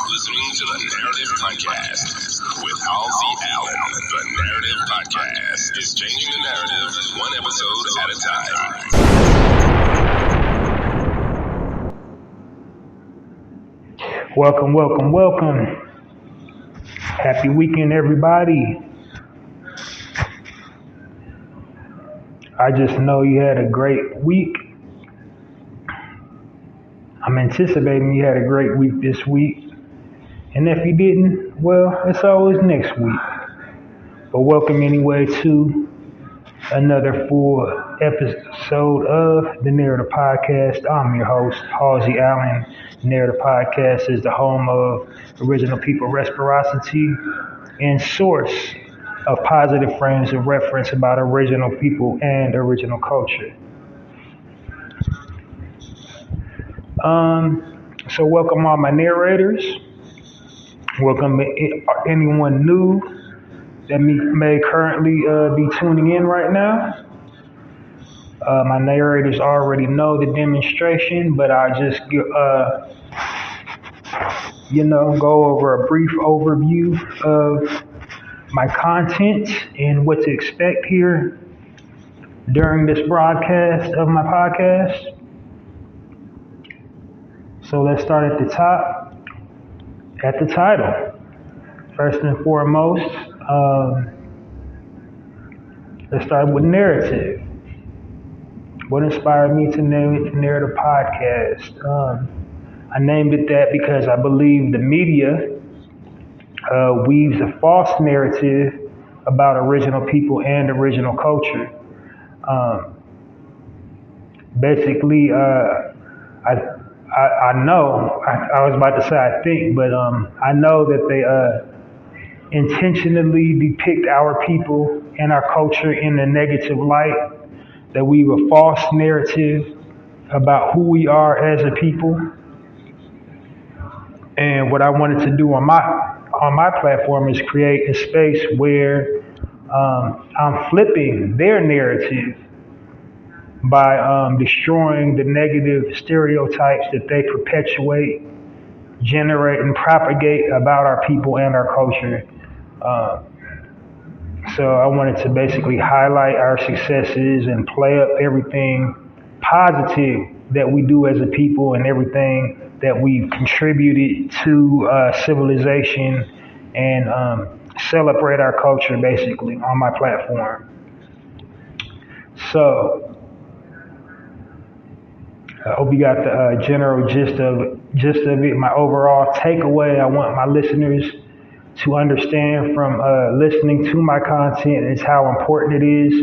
listening to the Narrative Podcast with Halsey Allen. The Narrative Podcast is changing the narrative one episode at a time. Welcome, welcome, welcome. Happy weekend, everybody. I just know you had a great week. I'm anticipating you had a great week this week. And if you didn't, well, it's always next week. But welcome anyway to another full episode of the Narrator Podcast. I'm your host, Halsey Allen. Narrator Podcast is the home of original people reciprocity and source of positive frames of reference about original people and original culture. So welcome all my narrators. Welcome anyone new that may currently be tuning in right now. My narrators already know the demonstration, but I just go over a brief overview of my content and what to expect here during this broadcast of my podcast. So let's start at the top, at the title. First and foremost, let's start with narrative. What inspired me to name it the Narrative Podcast? I named it that because I believe the media weaves a false narrative about original people and original culture. Basically, I know, I was about to say I think, but I know that they intentionally depict our people and our culture in a negative light, that weave a false narrative about who we are as a people. And what I wanted to do on my platform is create a space where I'm flipping their narrative by destroying the negative stereotypes that they perpetuate, generate, and propagate about our people and our culture. So I wanted to basically highlight our successes and play up everything positive that we do as a people and everything that we've contributed to civilization, and celebrate our culture basically on my platform. So I hope you got the general gist of it. My overall takeaway I want my listeners to understand from listening to my content is how important it is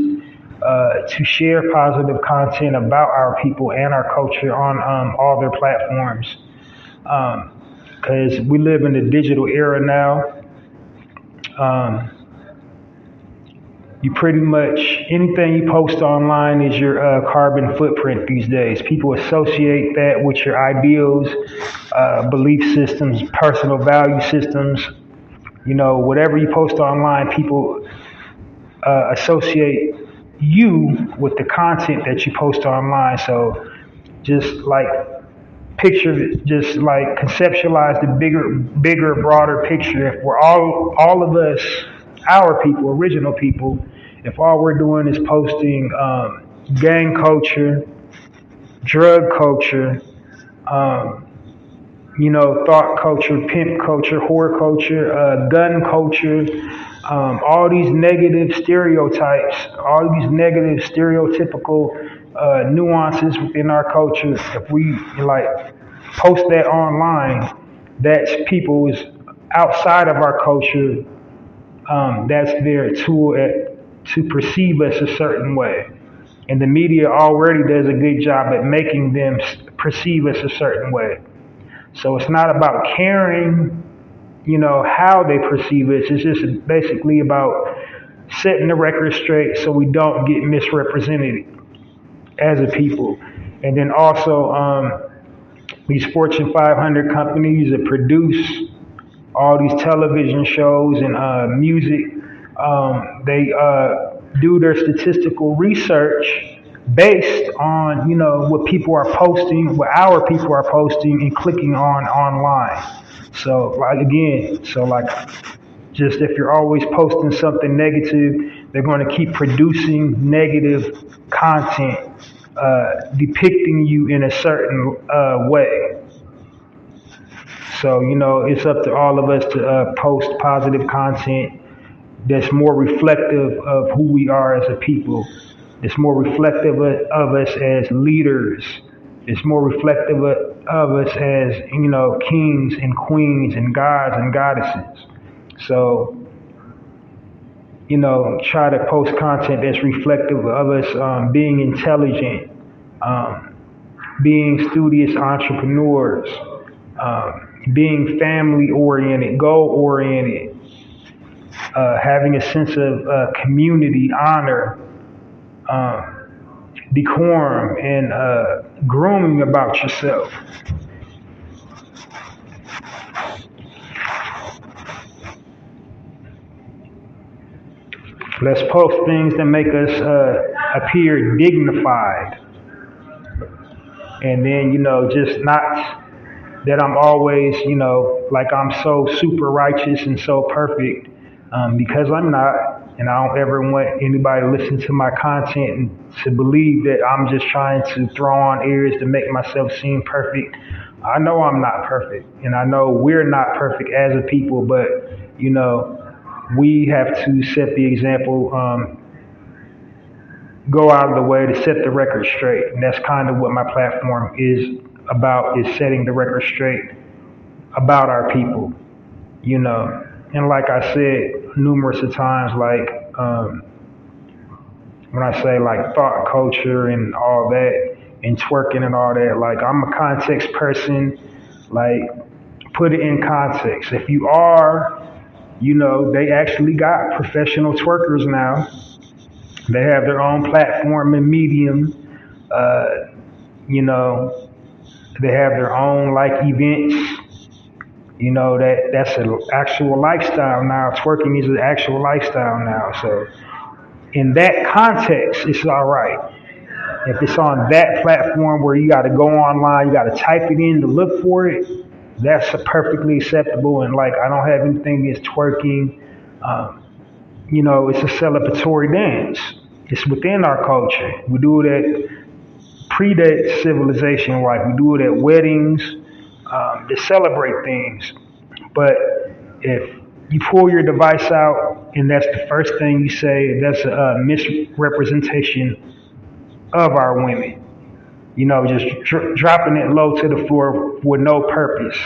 to share positive content about our people and our culture on all their platforms. Because we live in the digital era now. You pretty much, anything you post online is your carbon footprint these days. People associate that with your ideals, belief systems, personal value systems. Whatever you post online, people associate you with the content that you post online. So just like conceptualize the bigger, broader picture. If we're all of us, our people, original people, if all we're doing is posting gang culture, drug culture, thought culture, pimp culture, whore culture, gun culture, all these negative stereotypes, all these negative stereotypical nuances within our culture, if we post that online, that's people is outside of our culture. That's their tool to perceive us a certain way. And the media already does a good job at making them perceive us a certain way. So it's not about caring, how they perceive us. It's just basically about setting the record straight so we don't get misrepresented as a people. And then also these Fortune 500 companies that produce all these television shows and music, they do their statistical research based on, what people are posting, what our people are posting and clicking on online. So like again, so like just if you're always posting something negative, they're going to keep producing negative content, depicting you in a certain way. So, it's up to all of us to post positive content that's more reflective of who we are as a people. It's more reflective of us as leaders. It's more reflective of us as, kings and queens and gods and goddesses. So, try to post content that's reflective of us being intelligent, um, being studious entrepreneurs, being family oriented, goal oriented, having a sense of community, honor, decorum, and grooming about yourself. Let's post things that make us appear dignified. And then, just not that I'm always, like I'm so super righteous and so perfect, because I'm not. And I don't ever want anybody to listen to my content and to believe that I'm just trying to throw on airs to make myself seem perfect. I know I'm not perfect, and I know we're not perfect as a people, but, we have to set the example, go out of the way to set the record straight. And that's kind of what my platform is about, is setting the record straight about our people, And like I said numerous of times, like when I say like thought culture and all that, and twerking and all that, like I'm a context person, like put it in context. If you are, they actually got professional twerkers now. They have their own platform and medium. You know, they have their own like events. That's an actual lifestyle now. Twerking is an actual lifestyle now. So in that context, it's all right. If it's on that platform where you got to go online, you got to type it in to look for it, that's perfectly acceptable. And like, I don't have anything against twerking. It's a celebratory dance. It's within our culture. We do it at predate civilization, like we do it at weddings, to celebrate things. But if you pull your device out and that's the first thing you say, that's a misrepresentation of our women. Just dropping it low to the floor with no purpose.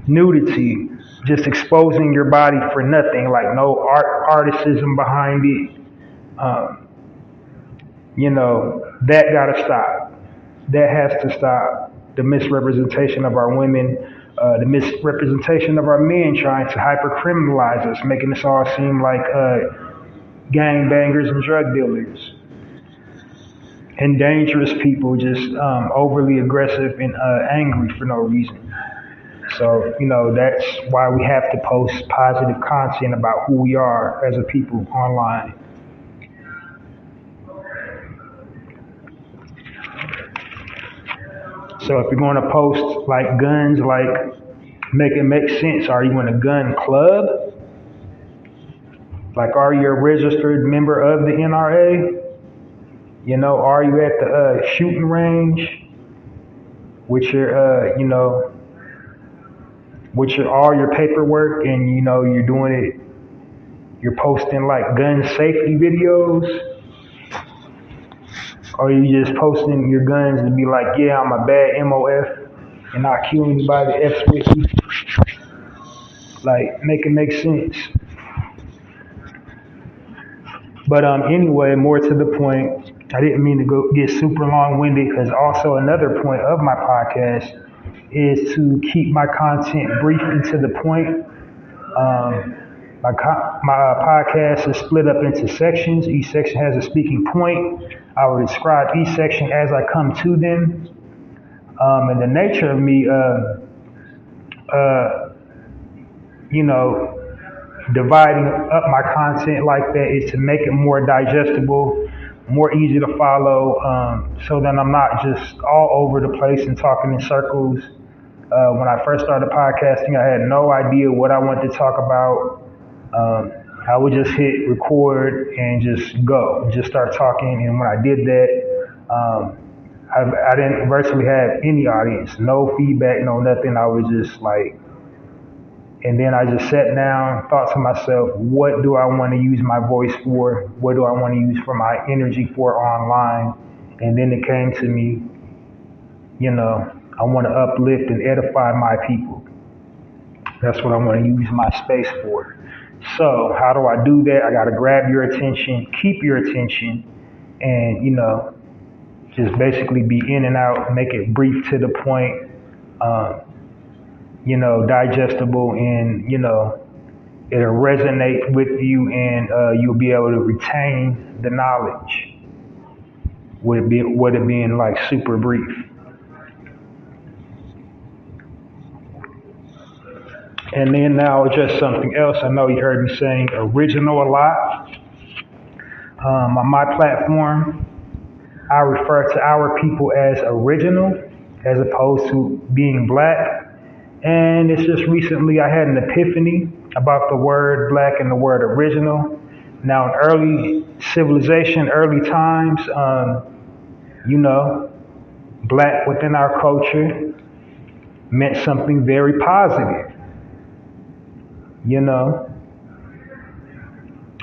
Nudity, just exposing your body for nothing, like no articism behind it. That gotta stop. That has to stop. The misrepresentation of our women, the misrepresentation of our men trying to hyper-criminalize us, making us all seem like gang bangers and drug dealers. And dangerous people, just overly aggressive and angry for no reason. So, that's why we have to post positive content about who we are as a people online. So if you're going to post like guns, like make it make sense. Are you in a gun club? Like, are you a registered member of the NRA? Are you at the shooting range with your, with all your paperwork, and you're doing it? You're posting like gun safety videos. Or you just posting your guns to be like, yeah, I'm a bad MOF and not kill anybody that F's with you. Like, make it make sense. But anyway, more to the point, I didn't mean to go get super long-winded, because also another point of my podcast is to keep my content brief and to the point. My podcast is split up into sections. Each section has a speaking point. I will describe each section as I come to them. And the nature of me, dividing up my content like that is to make it more digestible, more easy to follow, so that I'm not just all over the place and talking in circles. When I first started podcasting, I had no idea what I wanted to talk about. I would just hit record and just go, just start talking. And when I did that, I didn't virtually have any audience, no feedback, no nothing. I was just like, and then I just sat down, thought to myself, what do I want to use my voice for? What do I want to use for my energy for online? And then it came to me, I want to uplift and edify my people. That's what I want to use my space for. So how do I do that? I got to grab your attention, keep your attention, and, just basically be in and out, make it brief to the point, digestible, and, it'll resonate with you, and you'll be able to retain the knowledge with it being like super brief. And then now just something else. I know you heard me saying original a lot. On my platform, I refer to our people as original as opposed to being black. And it's just recently I had an epiphany about the word black and the word original. Now in early civilization, early times, black within our culture meant something very positive.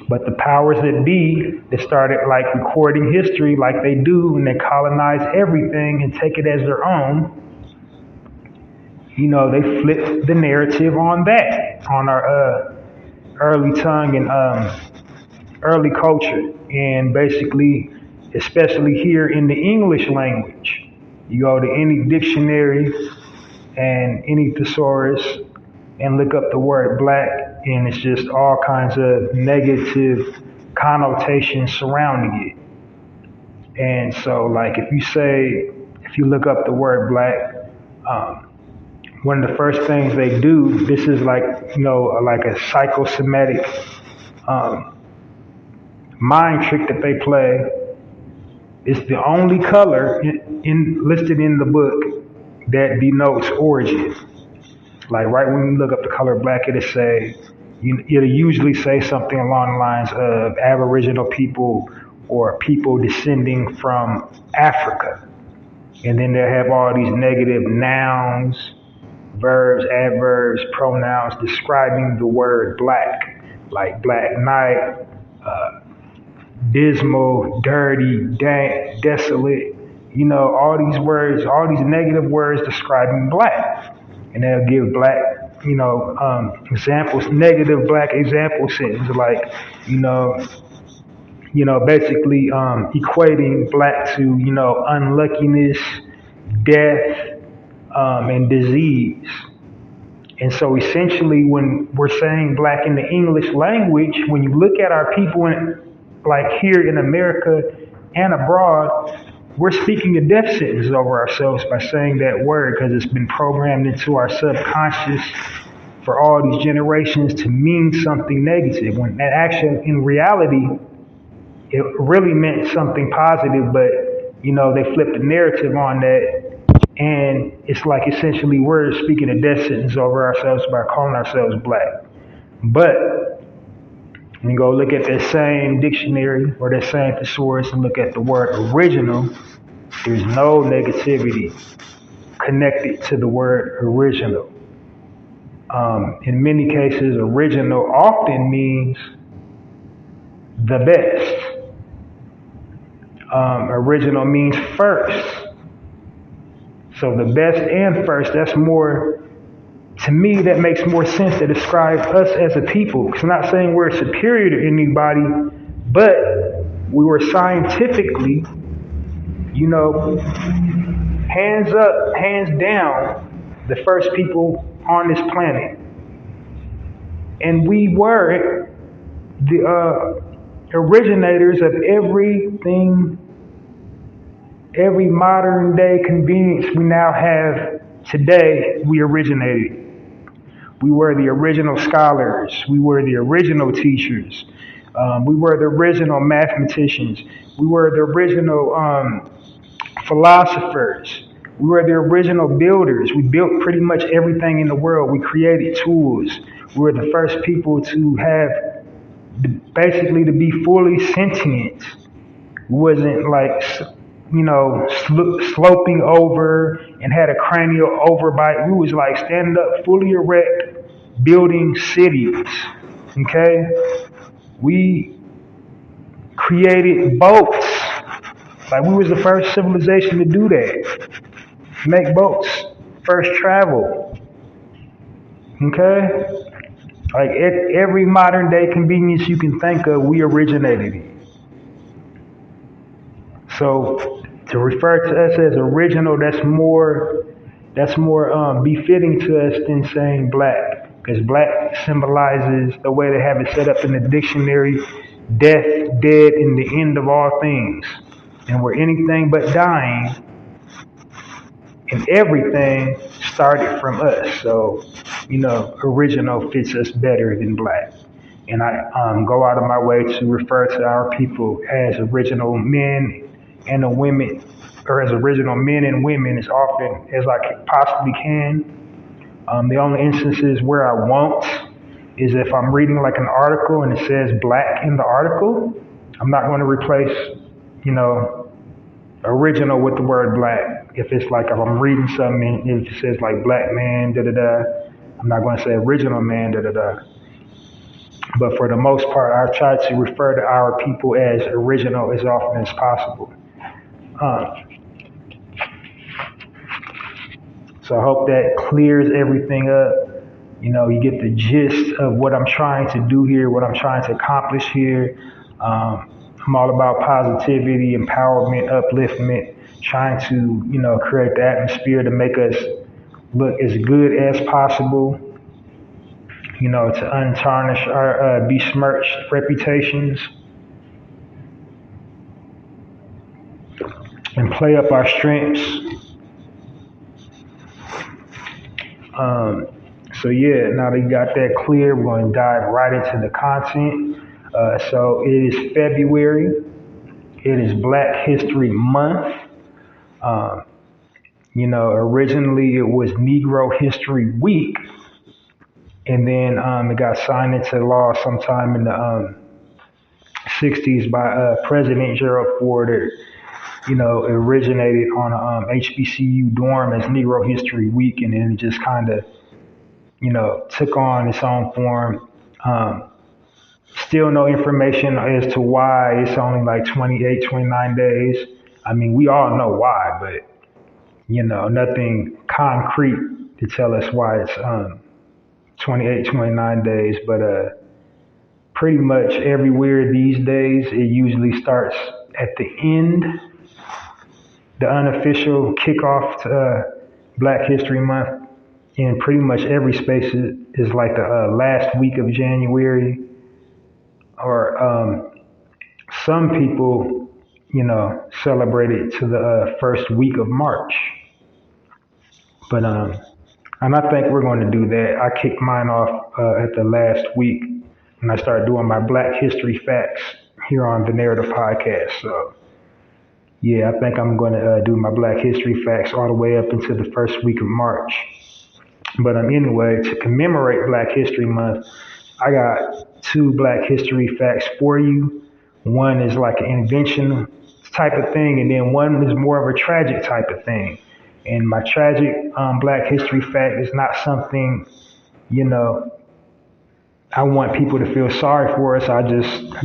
But the powers that be, that started like recording history like they do, and they colonize everything and take it as their own, they flipped the narrative on that, on our early tongue and early culture. And basically, especially here in the English language, you go to any dictionary and any thesaurus and look up the word black, and it's just all kinds of negative connotations surrounding it. And so, like, if you look up the word black, one of the first things they do, this is like, like a psychosomatic mind trick that they play. It's the only color listed in the book that denotes origin. Like right when you look up the color black, it'll usually say something along the lines of Aboriginal people or people descending from Africa. And then they'll have all these negative nouns, verbs, adverbs, pronouns describing the word black, like black night, dismal, dirty, dank, desolate, all these words, all these negative words describing black. And they'll give black, examples, negative black example sentences, like, basically equating black to, unluckiness, death, and disease. And so essentially when we're saying black in the English language, when you look at our people like here in America and abroad, we're speaking a death sentence over ourselves by saying that word, because it's been programmed into our subconscious for all these generations to mean something negative, when that actually, in reality, it really meant something positive, but, they flipped the narrative on that, and it's like essentially we're speaking a death sentence over ourselves by calling ourselves black. But when you go look at that same dictionary or that same thesaurus and look at the word original, there's no negativity connected to the word original. In many cases, original often means the best. Original means first. So the best and first, that's more, to me, that makes more sense to describe us as a people. It's not saying we're superior to anybody, but we were scientifically, hands up, hands down, the first people on this planet. And we were the originators of everything, every modern day convenience we now have today, we originated. We were the original scholars. We were the original teachers. We were the original mathematicians. We were the original philosophers. We were the original builders. We built pretty much everything in the world. We created tools. We were the first people to have, basically, to be fully sentient. We wasn't like, sloping over and had a cranial overbite. We was like standing up, fully erect, building cities. Okay? We created boats. Like we was the first civilization to do that. Make boats. First travel. Okay? Like every modern day convenience you can think of, we originated it. So to refer to us as original, that's more befitting to us than saying black, because black symbolizes, the way they have it set up in the dictionary, death, dead, and the end of all things. And we're anything but dying, and everything started from us. So, original fits us better than black. And I go out of my way to refer to our people as original men and the women, or as original men and women, as often as I possibly can. The only instances where I won't is if I'm reading like an article and it says black in the article. I'm not going to replace, original with the word black. If it's like, if I'm reading something and it says like black man, da da da, I'm not going to say original man, da da da. But for the most part, I try to refer to our people as original as often as possible. So I hope that clears everything up. You get the gist of what I'm trying to do here, what I'm trying to accomplish here. I'm all about positivity, empowerment, upliftment, trying to, create the atmosphere to make us look as good as possible, to untarnish our besmirched reputations and play up our strengths. So yeah, now that you got that clear, we're going to dive right into the content. So it is February. It is Black History Month. Originally it was Negro History Week, and then it got signed into law sometime in the 60s by President Gerald Ford. It originated on a HBCU dorm as Negro History Week, and then it just kind of, took on its own form. Still no information as to why it's only like 28, 29 days. I mean, we all know why, but, nothing concrete to tell us why it's 28, 29 days. But pretty much everywhere these days, it usually starts at the end. The unofficial kickoff to Black History Month in pretty much every space is like the last week of January, or some people, celebrate it to the first week of March. But and I think we're going to do that. I kicked mine off at the last week when I started doing my Black History Facts here on the Narrator podcast. So yeah, I think I'm going to do my Black History Facts all the way up into the first week of March. But anyway, to commemorate Black History Month, I got 2 Black History Facts for you. One is like an invention type of thing, and then one is more of a tragic type of thing. And my tragic Black History Fact is not something, I want people to feel sorry for us. I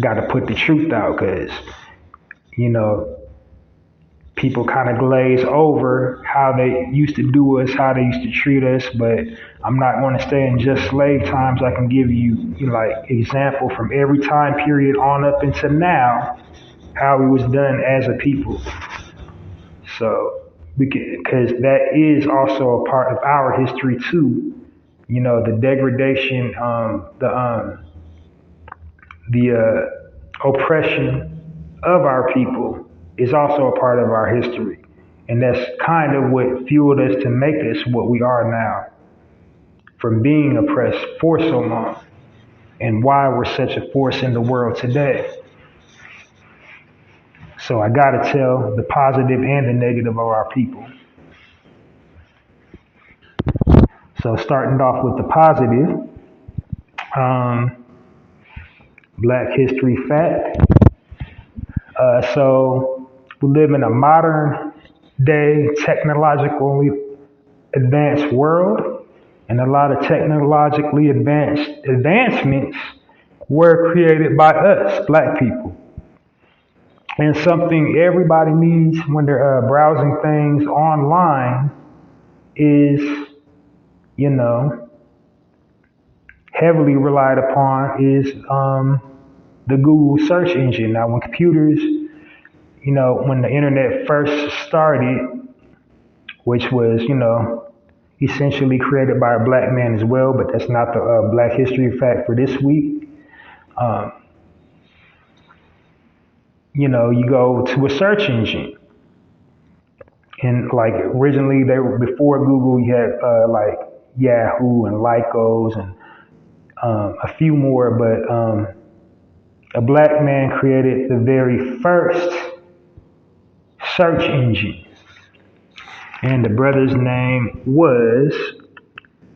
got to put the truth out, because, people kind of glaze over how they used to do us, how they used to treat us. But I'm not going to stay in just slave times. I can give you, like example from every time period on up into now, how it was done as a people. So because that is also a part of our history too. The degradation, the oppression of our people is also a part of our history. And that's kind of what fueled us to make us what we are now. from being oppressed for so long, and why we're such a force in the world today. So I gotta tell the positive and the negative of our people. So starting off with the positive, Black History fact. So we live in a modern day technologically advanced world, and a lot of technologically advancements were created by us, Black people. And something everybody needs when they're browsing things online is, you know, heavily relied upon is the Google search engine. Now, when computers, when the internet first started, which was, essentially created by a Black man as well, but that's not the Black History fact for this week. Um, you go to a search engine, and like originally they were before Google, you had like Yahoo and Lycos and a few more, but a Black man created the very first search engine, and the brother's name was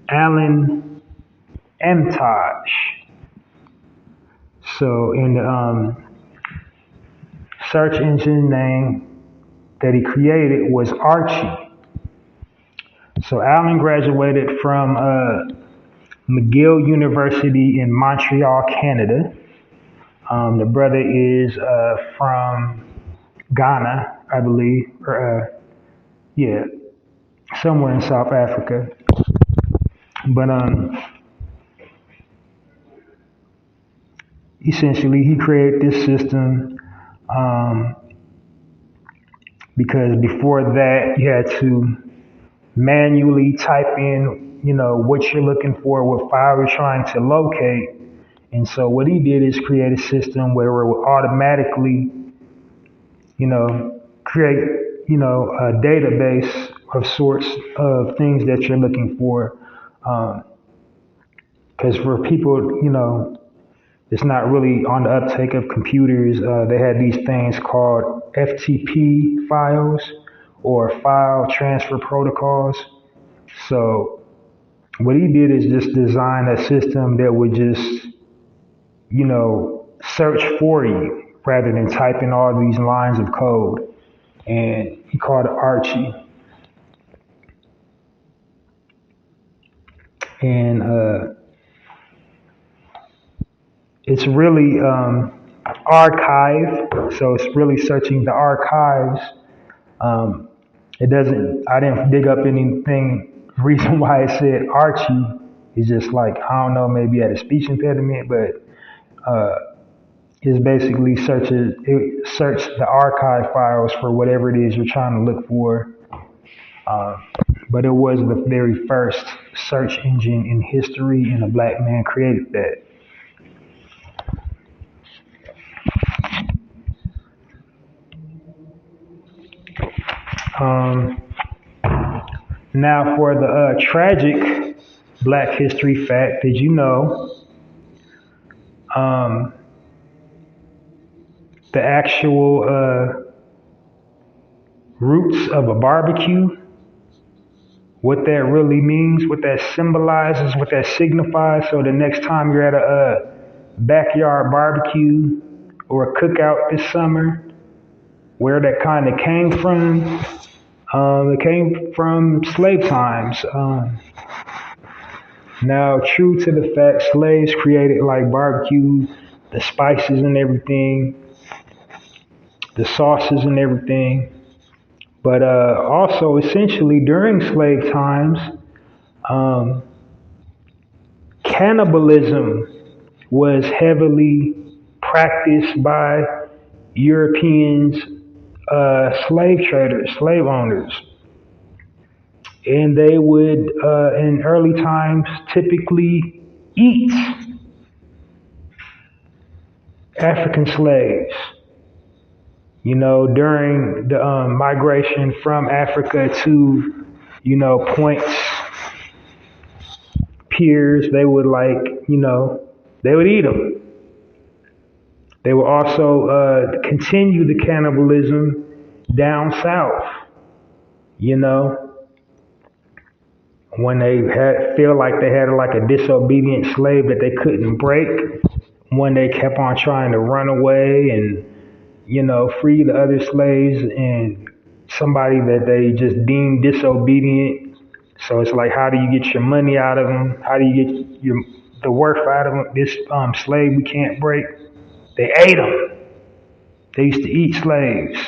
Alan Emtage. So in the search engine name that he created was Archie. So Alan graduated from McGill University in Montreal, Canada. The brother is from Ghana, I believe, or somewhere in South Africa. But essentially, he created this system because before that, you had to manually type in, what you're looking for, what file you're trying to locate. And so what he did is create a system where it would automatically, create, a database of sorts of things that you're looking for. Because for people, it's not really on the uptake of computers. They had these things called FTP files or file transfer protocols. So what he did is just design a system that would just, search for you rather than typing all these lines of code. And he called it Archie. And it's really archived, so it's really searching the archives. I didn't dig up anything. Reason why it said Archie is just like, I don't know, maybe he had a speech impediment, but it's basically search the archive files for whatever it is you're trying to look for. But it was the very first search engine in history, and a Black man created that. Now for the tragic Black History fact, did you know the actual roots of a barbecue? What that really means, what that symbolizes, what that signifies. So the next time you're at a backyard barbecue or a cookout this summer, where that kind of came from, it came from slave times. Now, true to the fact, slaves created like barbecue, the spices and everything, the sauces and everything. But also, essentially, during slave times, cannibalism was heavily practiced by Europeans, slave traders, slave owners. And they would, in early times, typically eat African slaves. During the migration from Africa to, points peers, they would they would eat them. They would also continue the cannibalism down south. You know, when they feel like they had like a disobedient slave that they couldn't break, when they kept on trying to run away and free the other slaves and somebody that they just deemed disobedient. So it's like, how do you get your money out of them? How do you get the worth out of them? This slave we can't break. They ate them. They used to eat slaves.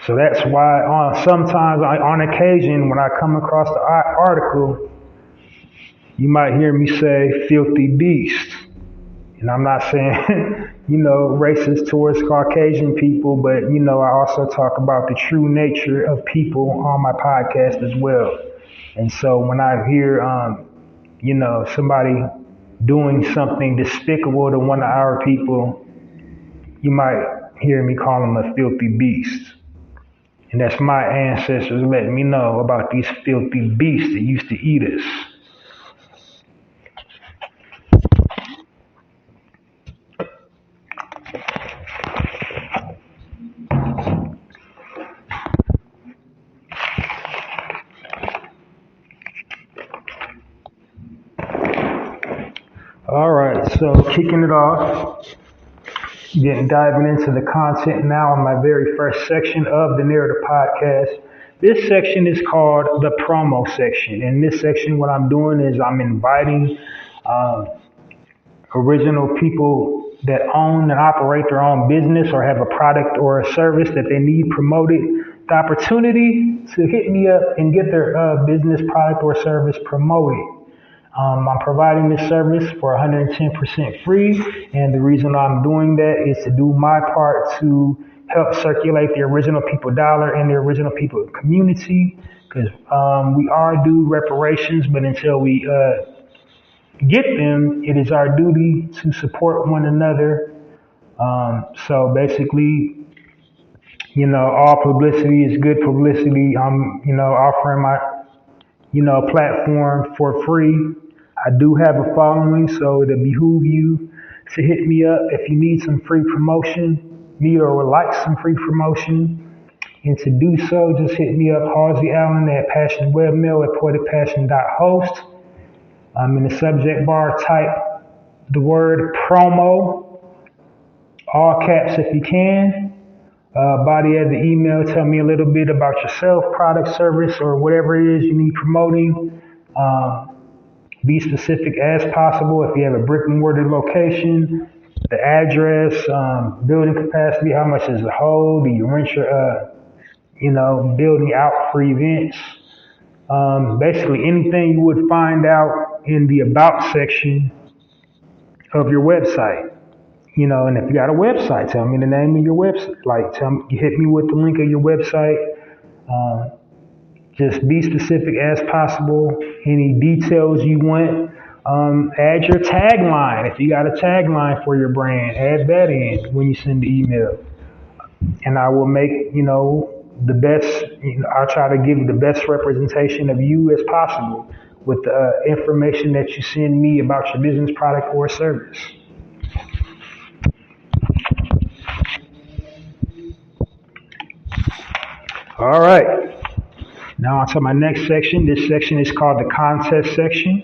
So that's why on occasion, when I come across the article, you might hear me say filthy beast. And I'm not saying, racist towards Caucasian people, but, I also talk about the true nature of people on my podcast as well. And so when I hear, somebody doing something despicable to one of our people, you might hear me call them a filthy beast. And that's my ancestors letting me know about these filthy beasts that used to eat us. All right, so kicking it off, diving into the content now in my very first section of the Narrator podcast. This section is called the promo section. In this section, what I'm doing is I'm inviting original people that own and operate their own business or have a product or a service that they need promoted, the opportunity to hit me up and get their business, product, or service promoted. I'm providing this service for 110% free, and the reason I'm doing that is to do my part to help circulate the original people dollar and the original people community, because we are due reparations, but until we get them, it is our duty to support one another. So basically, all publicity is good publicity. I'm, offering my, platform for free. I do have a following, so it'll behoove you to hit me up if you need some free promotion, or would like some free promotion. And to do so, just hit me up, Halsey Allen at passionwebmail at poeticpassion.host. In the subject bar, type the word promo, all caps if you can. Body of the email, tell me a little bit about yourself, product, service, or whatever it is you need promoting. Be specific as possible. If you have a brick and mortar location, the address, building capacity, how much does it hold? Do you rent your, building out for events? Basically anything you would find out in the about section of your website. And if you got a website, tell me the name of your website. Like, hit me with the link of your website. Just be specific as possible. Any details you want, add your tagline. If you got a tagline for your brand, add that in when you send the email. And I will make, the best, I'll try to give the best representation of you as possible with the information that you send me about your business, product, or service. All right. Now on to my next section. This section is called the contest section,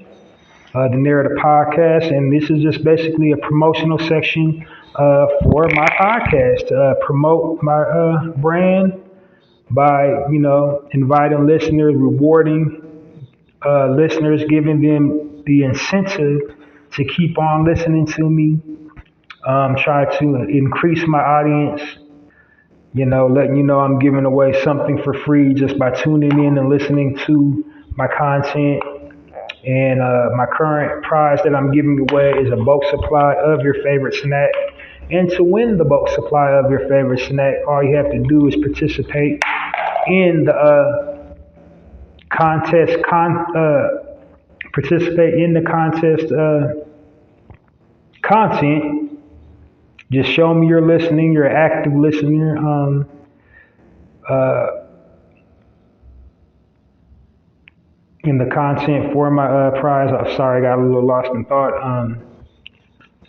the Narrator podcast, and this is just basically a promotional section for my podcast to promote my brand by, inviting listeners, rewarding listeners, giving them the incentive to keep on listening to me, try to increase my audience. Letting you know I'm giving away something for free just by tuning in and listening to my content. And my current prize that I'm giving away is a bulk supply of your favorite snack. And to win the bulk supply of your favorite snack, all you have to do is participate in the contest. Participate in the contest content. Just show me you're listening. You're an active listener. Uh, in the content for my prize. I'm sorry, I got a little lost in thought.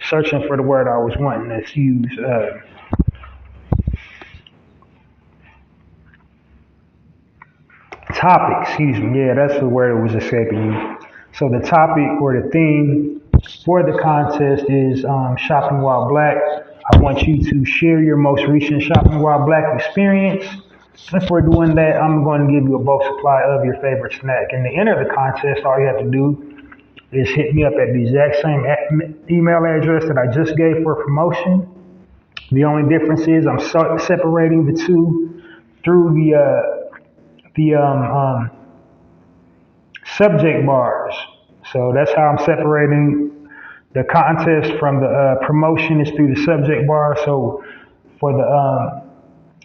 Searching for the word I was wanting to use. Topic, excuse me. Yeah, that's the word that was escaping me. So the topic or the theme for the contest is shopping while black. I want you to share your most recent shopping while black experience. If we're doing that, I'm going to give you a bulk supply of your favorite snack. And to enter the contest, all you have to do is hit me up at the exact same email address that I just gave for promotion. The only difference is I'm separating the two through the subject bars. So that's how I'm separating the contest from the promotion is through the subject bar. So for the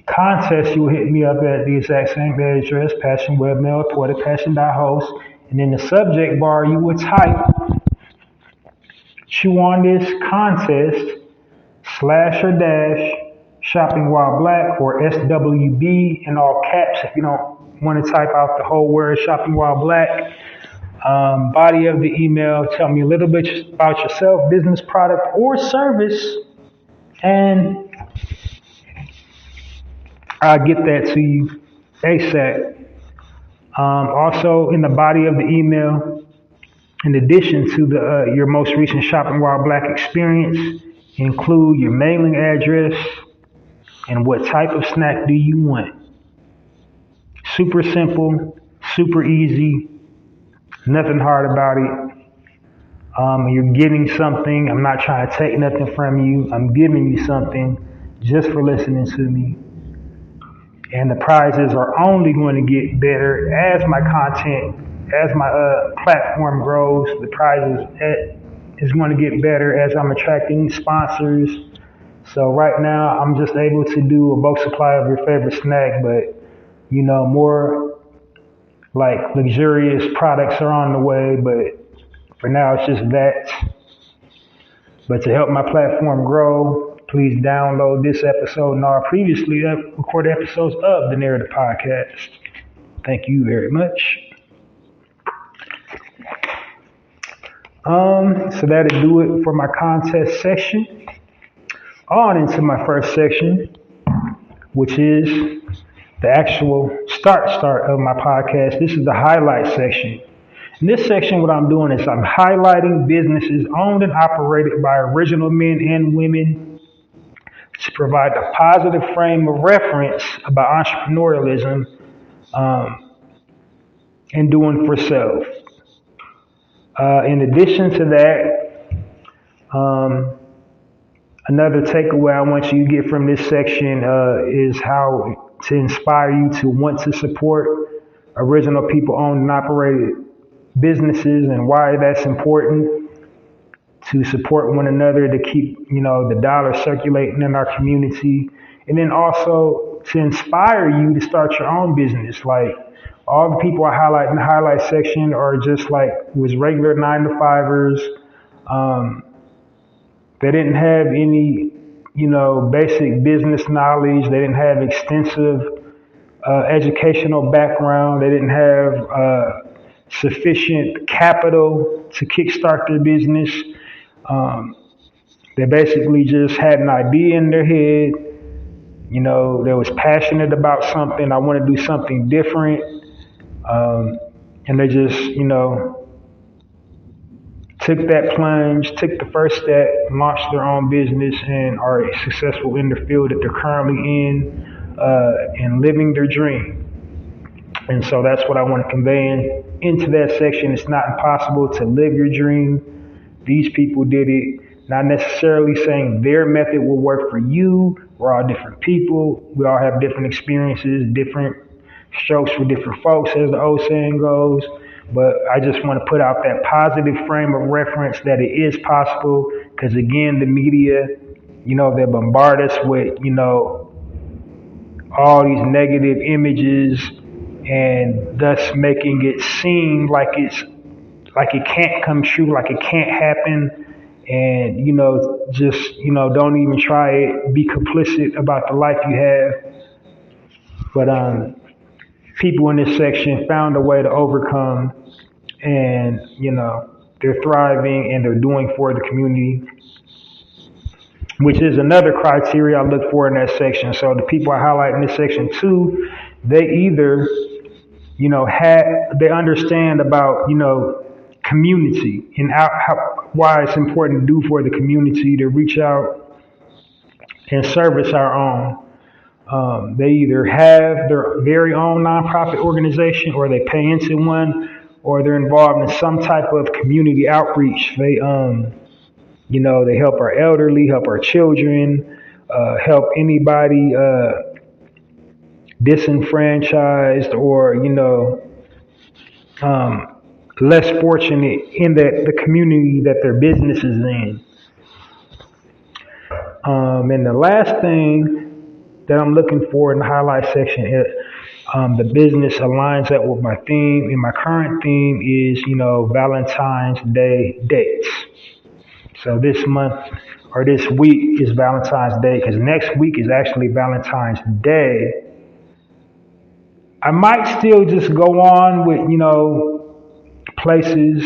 contest, you will hit me up at the exact same address, Passion Webmail, PoeticPassion.host. And in the subject bar, you would type, chew on this contest, slash or dash, shopping while black, or SWB in all caps if you don't want to type out the whole word shopping while black. Body of the email, tell me a little bit about yourself, business, product, or service, and I'll get that to you ASAP. Also, in the body of the email, in addition to the your most recent shopping while black experience, include your mailing address and what type of snack do you want. Super simple, super easy, nothing hard about it. You're getting something. I'm not trying to take nothing from you. I'm giving you something just for listening to me. And the prizes are only going to get better as my content, as my platform grows. The prizes is going to get better as I'm attracting sponsors. So right now, I'm just able to do a bulk supply of your favorite snack, but more like luxurious products are on the way. But for now, it's just that. But to help my platform grow, please download this episode and all previously recorded episodes of the Narrator Podcast. Thank you very much. So that'll do it for my contest section. On into my first section, which is the actual start of my podcast. This is the highlight section. In this section, what I'm doing is I'm highlighting businesses owned and operated by original men and women to provide a positive frame of reference about entrepreneurialism and doing for self. In addition to that, another takeaway I want you to get from this section is how to inspire you to want to support original people owned and operated businesses and why that's important to support one another to keep, the dollar circulating in our community. And then also to inspire you to start your own business. Like all the people I highlight in the highlight section are just like was regular 9-to-5ers. They didn't have any, basic business knowledge. They didn't have extensive educational background. They didn't have sufficient capital to kickstart their business. They basically just had an idea in their head. They was passionate about something. I want to do something different. And they just, took that plunge, took the first step, launched their own business, and are successful in the field that they're currently in and living their dream. And so that's what I want to convey into that section. It's not impossible to live your dream. These people did it. Not necessarily saying their method will work for you. We're all different people. We all have different experiences, different strokes for different folks, as the old saying goes. But I just want to put out that positive frame of reference that it is possible. Because again, the media, they bombard us with, all these negative images and thus making it seem like it can't come true, like it can't happen. and just don't even try it. Be complicit about the life you have. But people in this section found a way to overcome, and they're thriving and they're doing for the community, which is another criteria I look for in that section. So the people I highlight in this section too, they either they understand about community and why it's important to do for the community, to reach out and service our own. They either have their very own nonprofit organization, or they pay into one, or they're involved in some type of community outreach. They help our elderly, help our children, help anybody disenfranchised, or less fortunate in the community that their business is in. And the last thing that I'm looking for in the highlight section is the business aligns up with my theme. And my current theme is, Valentine's Day dates. So this month or this week is Valentine's Day, because next week is actually Valentine's Day. I might still just go on with, places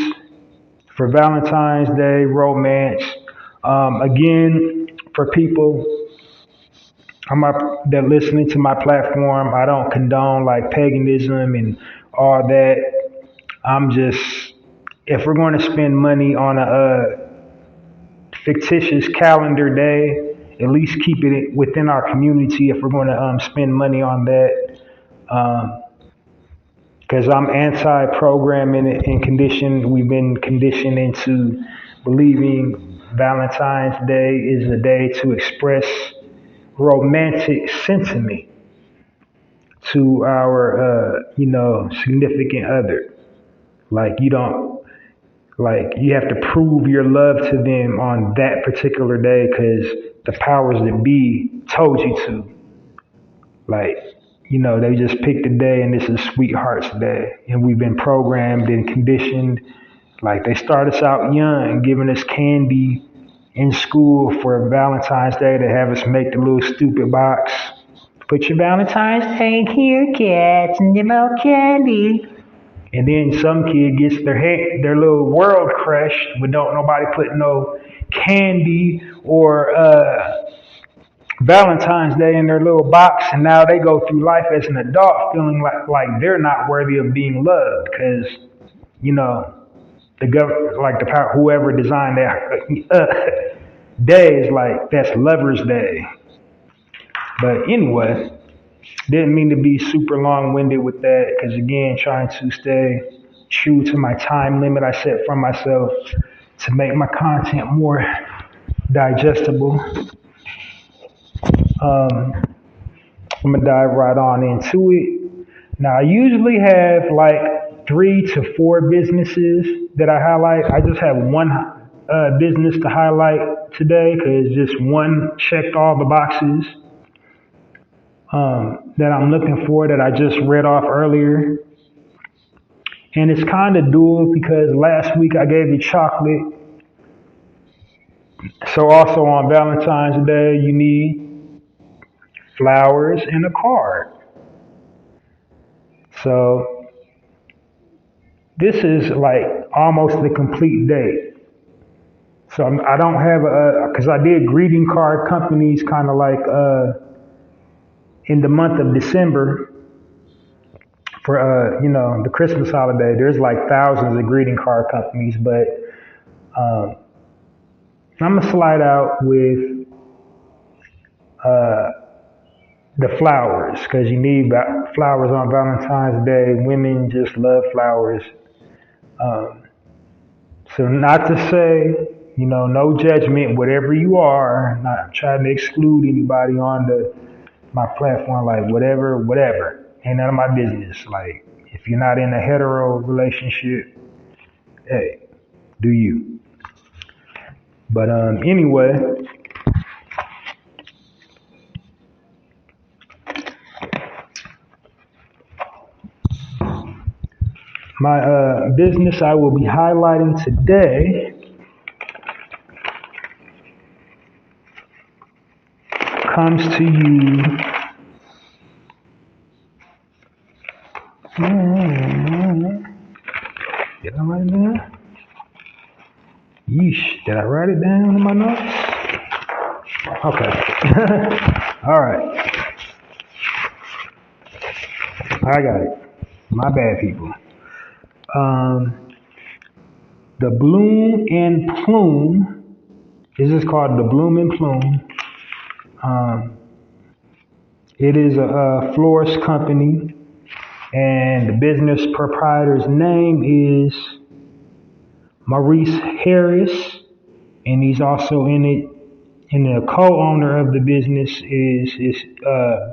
for Valentine's Day, romance. Again, for people that listening to my platform, I don't condone like paganism and all that. I'm just, if we're going to spend money on a fictitious calendar day, at least keep it within our community if we're going to spend money on that. Because I'm anti-programming and conditioned. We've been conditioned into believing Valentine's Day is a day to express romantic sentiment to our, significant other. Like you have to prove your love to them on that particular day because the powers that be told you to. They just picked a day and this is Sweetheart's Day. And we've been programmed and conditioned. Like they start us out young, giving us candy in school for Valentine's Day. They have us make the little stupid box. Put your Valentine's Day here, cats, and give out candy. And then some kid gets their little world crushed, but don't nobody put no candy or Valentine's Day in their little box, and now they go through life as an adult feeling like they're not worthy of being loved because the government, like the power, whoever designed that day is like that's Lover's Day. But anyway, didn't mean to be super long-winded with that because again, trying to stay true to my time limit I set for myself to make my content more digestible. I'm gonna dive right on into it. Now, I usually have like 3 to 4 businesses that I highlight. I just have one business to highlight today because just one checked all the boxes that I'm looking for that I just read off earlier. And it's kind of dual because last week I gave you chocolate. So also on Valentine's Day, you need flowers and a card. So this is like almost the complete date. So I don't have because I did greeting card companies kind of like in the month of December for the Christmas holiday. There's like thousands of greeting card companies, but I'm gonna slide out with the flowers because you need flowers on Valentine's Day. Women just love flowers. So not to say, no judgment, whatever you are, not trying to exclude anybody on my platform, like whatever. Ain't none of my business. Like if you're not in a hetero relationship, hey, do you. But anyway, my business I will be highlighting today comes to you. Did I write it down? Yeesh, did I write it down in my notes? Okay. All right. I got it. My bad, people. The Bloom and Plume. This is called the Bloom and Plume. It is a florist company, and the business proprietor's name is Maurice Harris, and he's also in it. And the co-owner of the business is his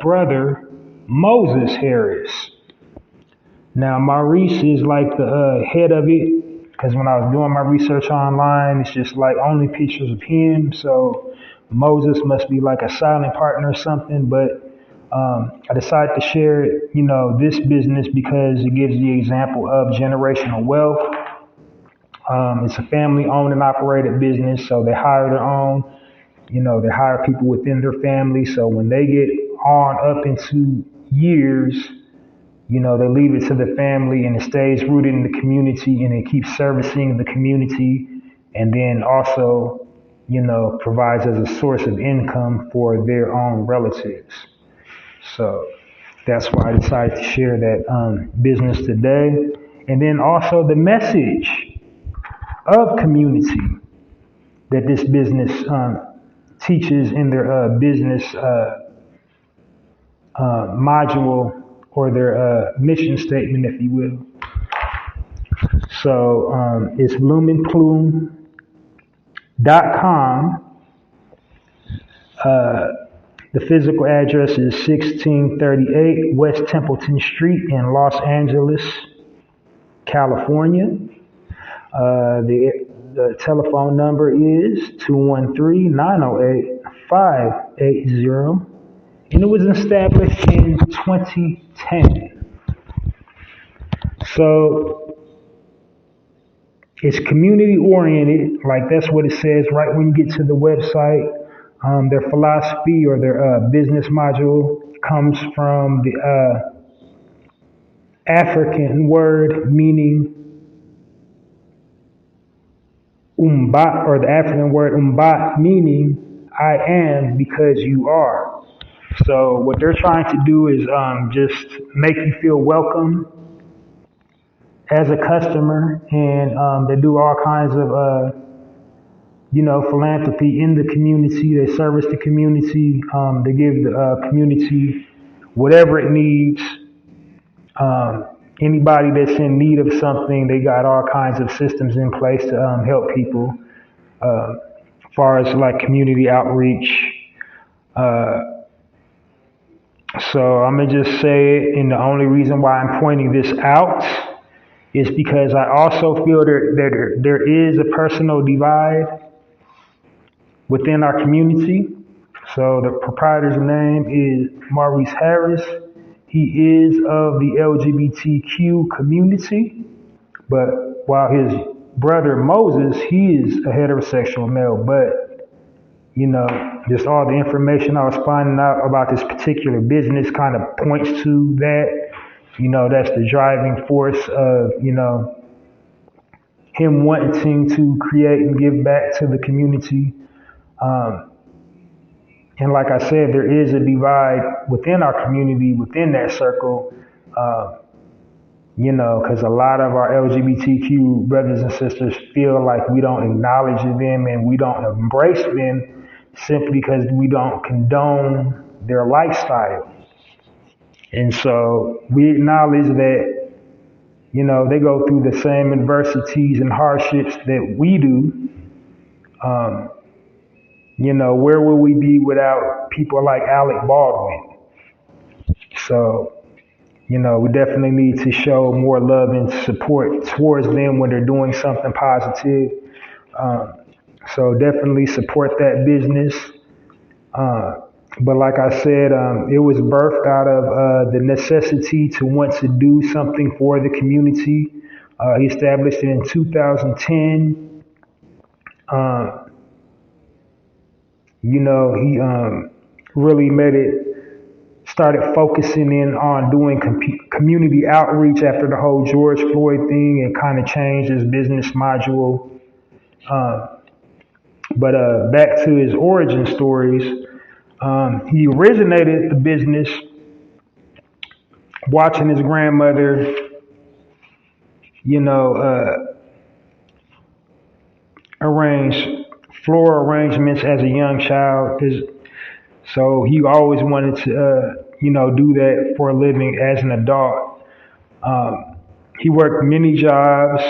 brother, Moses Harris. Now, Maurice is like the head of it, because when I was doing my research online, it's just like only pictures of him. So Moses must be like a silent partner or something. But I decided to share, this business because it gives the example of generational wealth. It's a family-owned and operated business, so they hire their own. They hire people within their family. So when they get on up into years, they leave it to the family, and it stays rooted in the community, and it keeps servicing the community, and then also, provides as a source of income for their own relatives. So that's why I decided to share that business today. And then also the message of community that this business teaches in their business module, or their mission statement, if you will. So it's bloomandplume.com. The physical address is 1638 West Templeton Street in Los Angeles, California. The telephone number is 213-908-580. And it was established in 2010. So it's community oriented, like that's what it says right when you get to the website. Their philosophy, or their business module, comes from the African word meaning umbat, or the African word umbat meaning I am because you are. So what they're trying to do is just make you feel welcome as a customer, and they do all kinds of philanthropy in the community. They service the community. They give the community whatever it needs. Anybody that's in need of something, they got all kinds of systems in place to help people. As far as like community outreach. So I'm gonna just say it, and the only reason why I'm pointing this out is because I also feel there is a personal divide within our community. So the proprietor's name is Maurice Harris. He is of the LGBTQ community, but while his brother Moses, he is a heterosexual male. But just all the information I was finding out about this particular business kind of points to that. That's the driving force of, him wanting to create and give back to the community. And like I said, there is a divide within our community, within that circle, because a lot of our LGBTQ brothers and sisters feel like we don't acknowledge them and we don't embrace them simply because we don't condone their lifestyle. And so we acknowledge that, they go through the same adversities and hardships that we do. Where would we be without people like Alec Baldwin? So, we definitely need to show more love and support towards them when they're doing something positive. So definitely support that business. But like I said, it was birthed out of the necessity to want to do something for the community. He established it in 2010. He really started focusing in on doing community outreach after the whole George Floyd thing and kind of changed his business module. But back to his origin stories, he originated the business watching his grandmother, you know, arrange floral arrangements as a young child. So he always wanted to, do that for a living as an adult. He worked many jobs.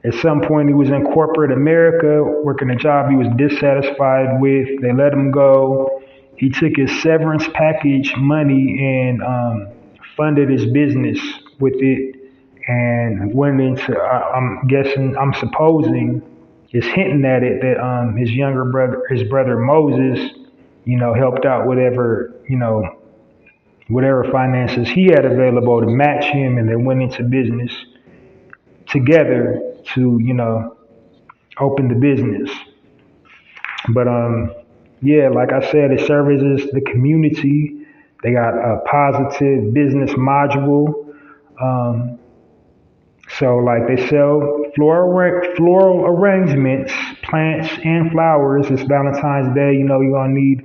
At some point, he was in corporate America, working a job he was dissatisfied with. They let him go. He took his severance package money and funded his business with it, and went into. I'm supposing, is hinting at it that his younger brother, his brother Moses, helped out whatever finances he had available to match him, and they went into business together to, open the business. But yeah, like I said, it services the community. They got a positive business module. So like they sell floral arrangements, plants and flowers. It's Valentine's Day. You're gonna need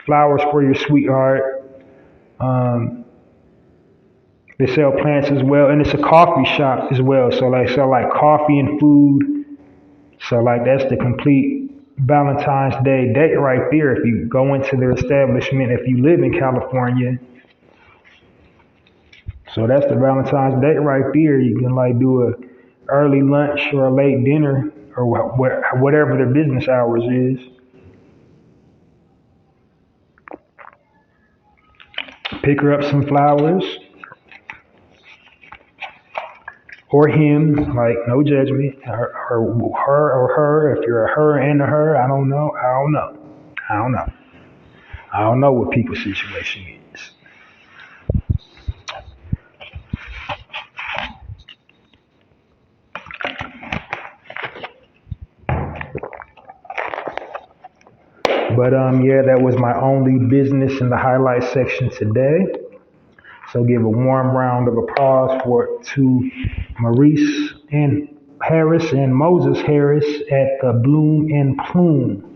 flowers for your sweetheart. They sell plants as well, and it's a coffee shop as well. So like sell like coffee and food. So like that's the complete Valentine's Day date right there. If you go into their establishment, if you live in California, so that's the Valentine's date right there. You can like do a early lunch or a late dinner or whatever their business hours is. Pick her up some flowers or him, like no judgment. Her or her. If you're a her and a her, I don't know. I don't know what people's situation is. But yeah, that was my only business in the highlight section today. So give a warm round of applause to Maurice and Harris and Moses Harris at the Bloom and Plume.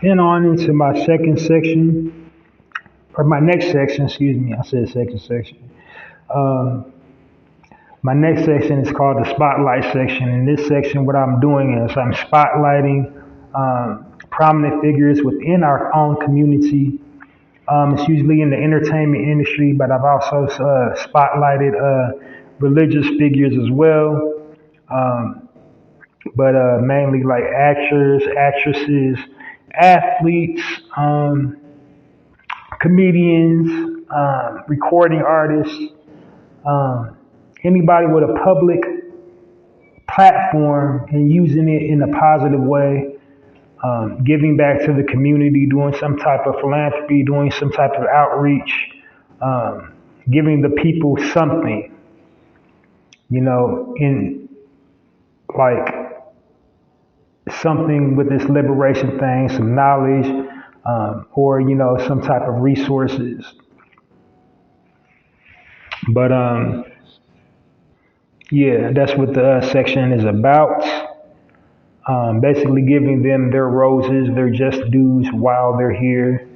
Then on into my second section, or my next section, excuse me, I said second section. My next section is called the Spotlight section. In this section, what I'm doing is I'm spotlighting prominent figures within our own community. It's usually in the entertainment industry, but I've also spotlighted religious figures as well. But mainly like actors, actresses, athletes, comedians, recording artists, anybody with a public platform and using it in a positive way, giving back to the community, doing some type of philanthropy, doing some type of outreach, giving the people something, in like something with this liberation thing, some knowledge, or some type of resources. But yeah, that's what the section is about. Basically giving them their roses, their just dues while they're here.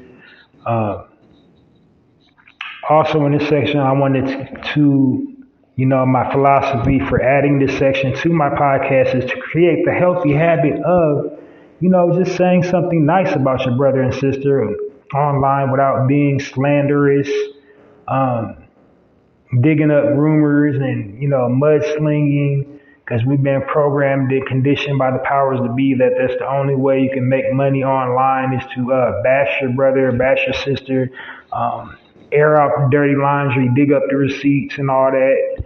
Also in this section, I wanted to, my philosophy for adding this section to my podcast is to create the healthy habit of, just saying something nice about your brother and sister online without being slanderous, um, digging up rumors and, mudslinging, because we've been programmed and conditioned by the powers to be that that's the only way you can make money online is to bash your brother, bash your sister, air out the dirty laundry, dig up the receipts and all that.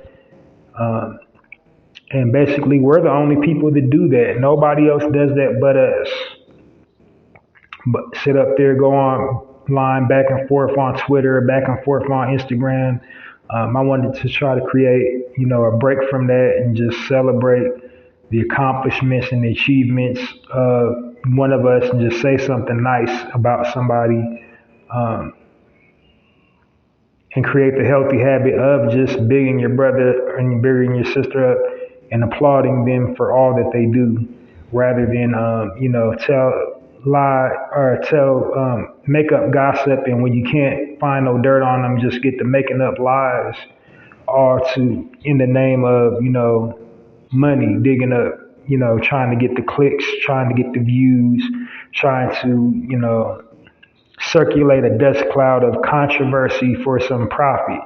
Um, and basically, we're the only people that do that. Nobody else does that but us. But sit up there, go online, back and forth on Twitter, back and forth on Instagram. I wanted to try to create, a break from that and just celebrate the accomplishments and the achievements of one of us and just say something nice about somebody, um, and create the healthy habit of just bigging your brother and bigging your sister up and applauding them for all that they do rather than, make up gossip, and when you can't find no dirt on them, just get to making up lies, all to in the name of money, digging up, trying to get the clicks, trying to get the views, trying to circulate a dust cloud of controversy for some profit.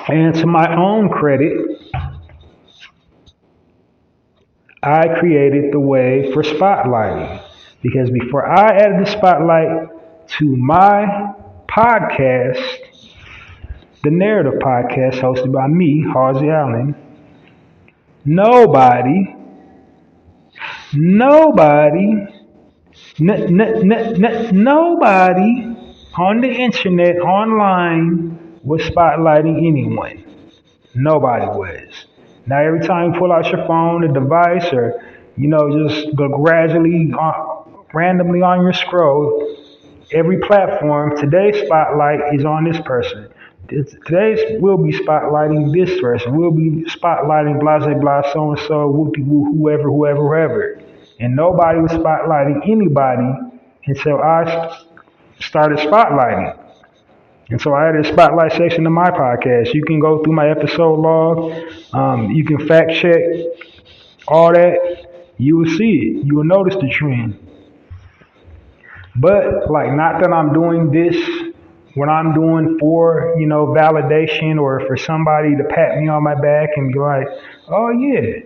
And to my own credit, I created the way for spotlighting. Because before I added the spotlight to my podcast, the Narrative podcast hosted by me, Halsey Allen, nobody, nobody on the internet, online, was spotlighting anyone. Nobody was. Now, every time you pull out your phone, a device, or just go gradually, randomly on your scroll, every platform, today's spotlight is on this person. Today's we'll be spotlighting this person. We'll be spotlighting blah blah blah, so and so, whoopty woo, whoever, and nobody was spotlighting anybody until I started spotlighting. And so I added a spotlight section to my podcast. You can go through my episode log. You can fact check all that. You will see it. You will notice the trend. But not that I'm doing this, what I'm doing for, validation or for somebody to pat me on my back and be like, oh yeah,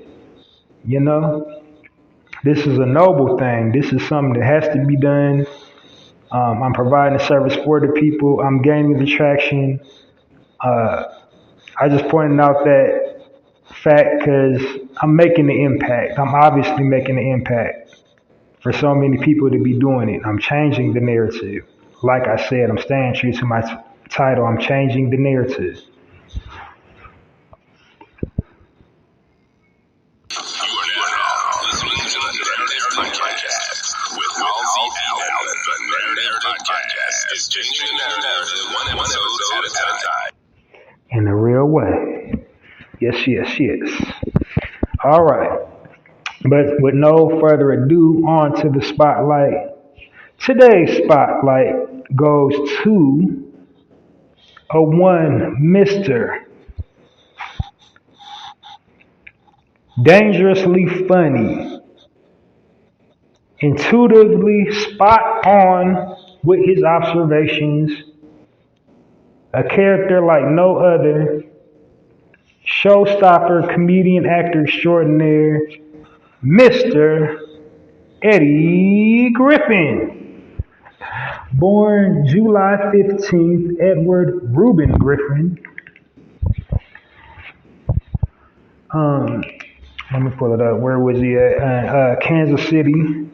this is a noble thing. This is something that has to be done. I'm providing a service for the people. I'm gaining the traction. I just pointed out that fact because I'm making the impact. I'm obviously making the impact for so many people to be doing it. I'm changing the narrative. Like I said, I'm staying true to my title. I'm changing the narrative. Is changing the narrative one episode at a time. In a real way. Yes. All right. But with no further ado, on to the spotlight. Today's spotlight goes to a one Mr. Dangerously funny, intuitively spot on with his observations, a character like no other, showstopper, comedian, actor extraordinaire, Mr. Eddie Griffin. Born July 15th, Edward Reuben Griffin. Let me pull it up. Where was he at? Kansas City.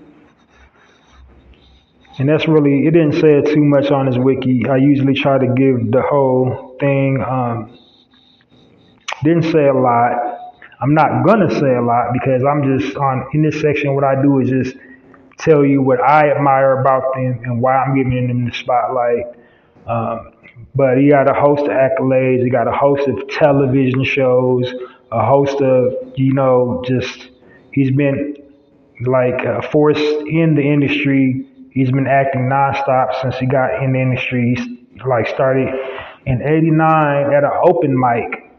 And that's really, it didn't say it too much on his wiki. I usually try to give the whole thing. Didn't say a lot. I'm not gonna say a lot because I'm just in this section, what I do is just tell you what I admire about them and why I'm giving them the spotlight. But he got a host of accolades. He got a host of television shows, a host of, he's been, like a force in the industry. He's been acting nonstop since he got in the industry. He's like started in '89 at an open mic,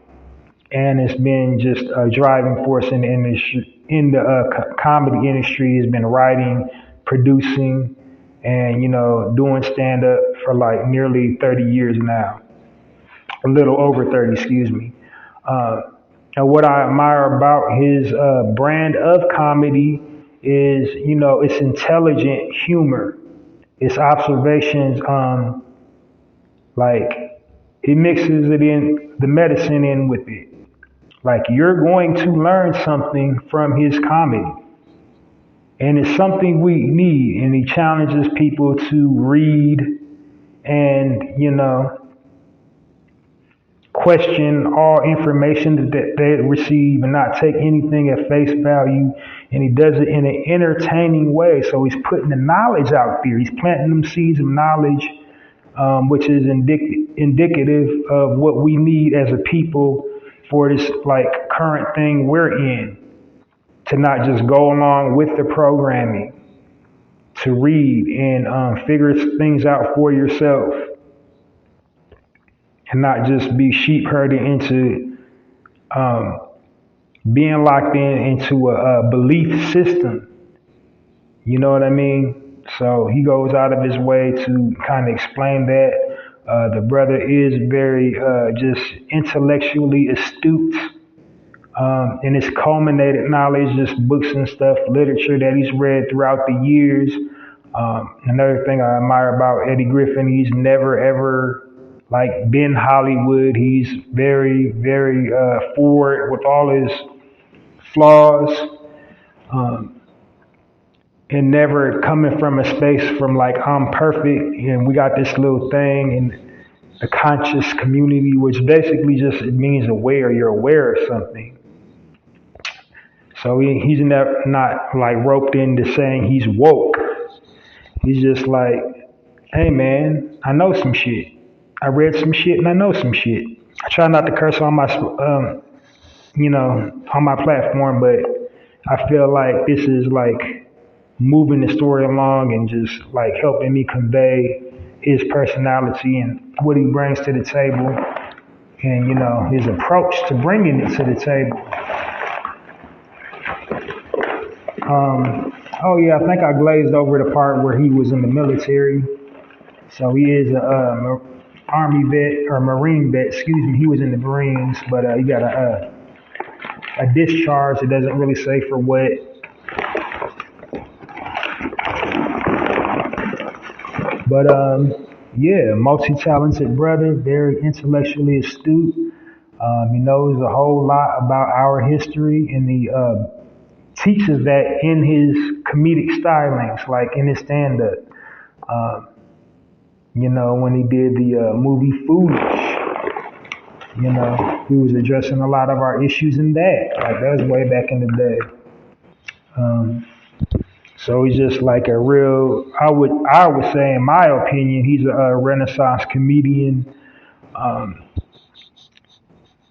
and it's been just a driving force in the industry, in the comedy industry. He's been writing, producing, and doing stand up for like nearly 30 years now, a little over 30, excuse me. Uh, and what I admire about his brand of comedy is, it's intelligent humor. It's observations, like he mixes it in the medicine in with it. Like you're going to learn something from his comedy. And it's something we need. And he challenges people to read and, question all information that they receive and not take anything at face value. And he does it in an entertaining way. So he's putting the knowledge out there. He's planting them seeds of knowledge, which is indicative of what we need as a people for this like current thing we're in. To not just go along with the programming, to read and figure things out for yourself, and not just be sheep herded into being locked into a belief system. You know what I mean? So he goes out of his way to kind of explain that. The brother is very just intellectually astute. And his culminated knowledge, just books and stuff, literature that he's read throughout the years. Another thing I admire about Eddie Griffin, he's never ever like been Hollywood. He's very, very forward with all his flaws, and never coming from a space from like I'm perfect and we got this little thing in the conscious community, which basically just it means aware. You're aware of something. So he's not like roped into saying he's woke. He's just like, hey man, I know some shit. I read some shit and I know some shit. I try not to curse on my, on my platform, but I feel like this is like moving the story along and just like helping me convey his personality and what he brings to the table, and his approach to bringing it to the table. Oh yeah, I think I glazed over the part where he was in the military. So he is a Army vet or Marine vet. Excuse me. He was in the Marines, but he got a discharge. It doesn't really say for what. But yeah, multi-talented brother, very intellectually astute. He knows a whole lot about our history, and he teaches that in his comedic stylings, like in his stand-up. When he did the movie Foolish, he was addressing a lot of our issues in that. Like that was way back in the day. So he's just like a real, I would say, in my opinion, he's a Renaissance comedian.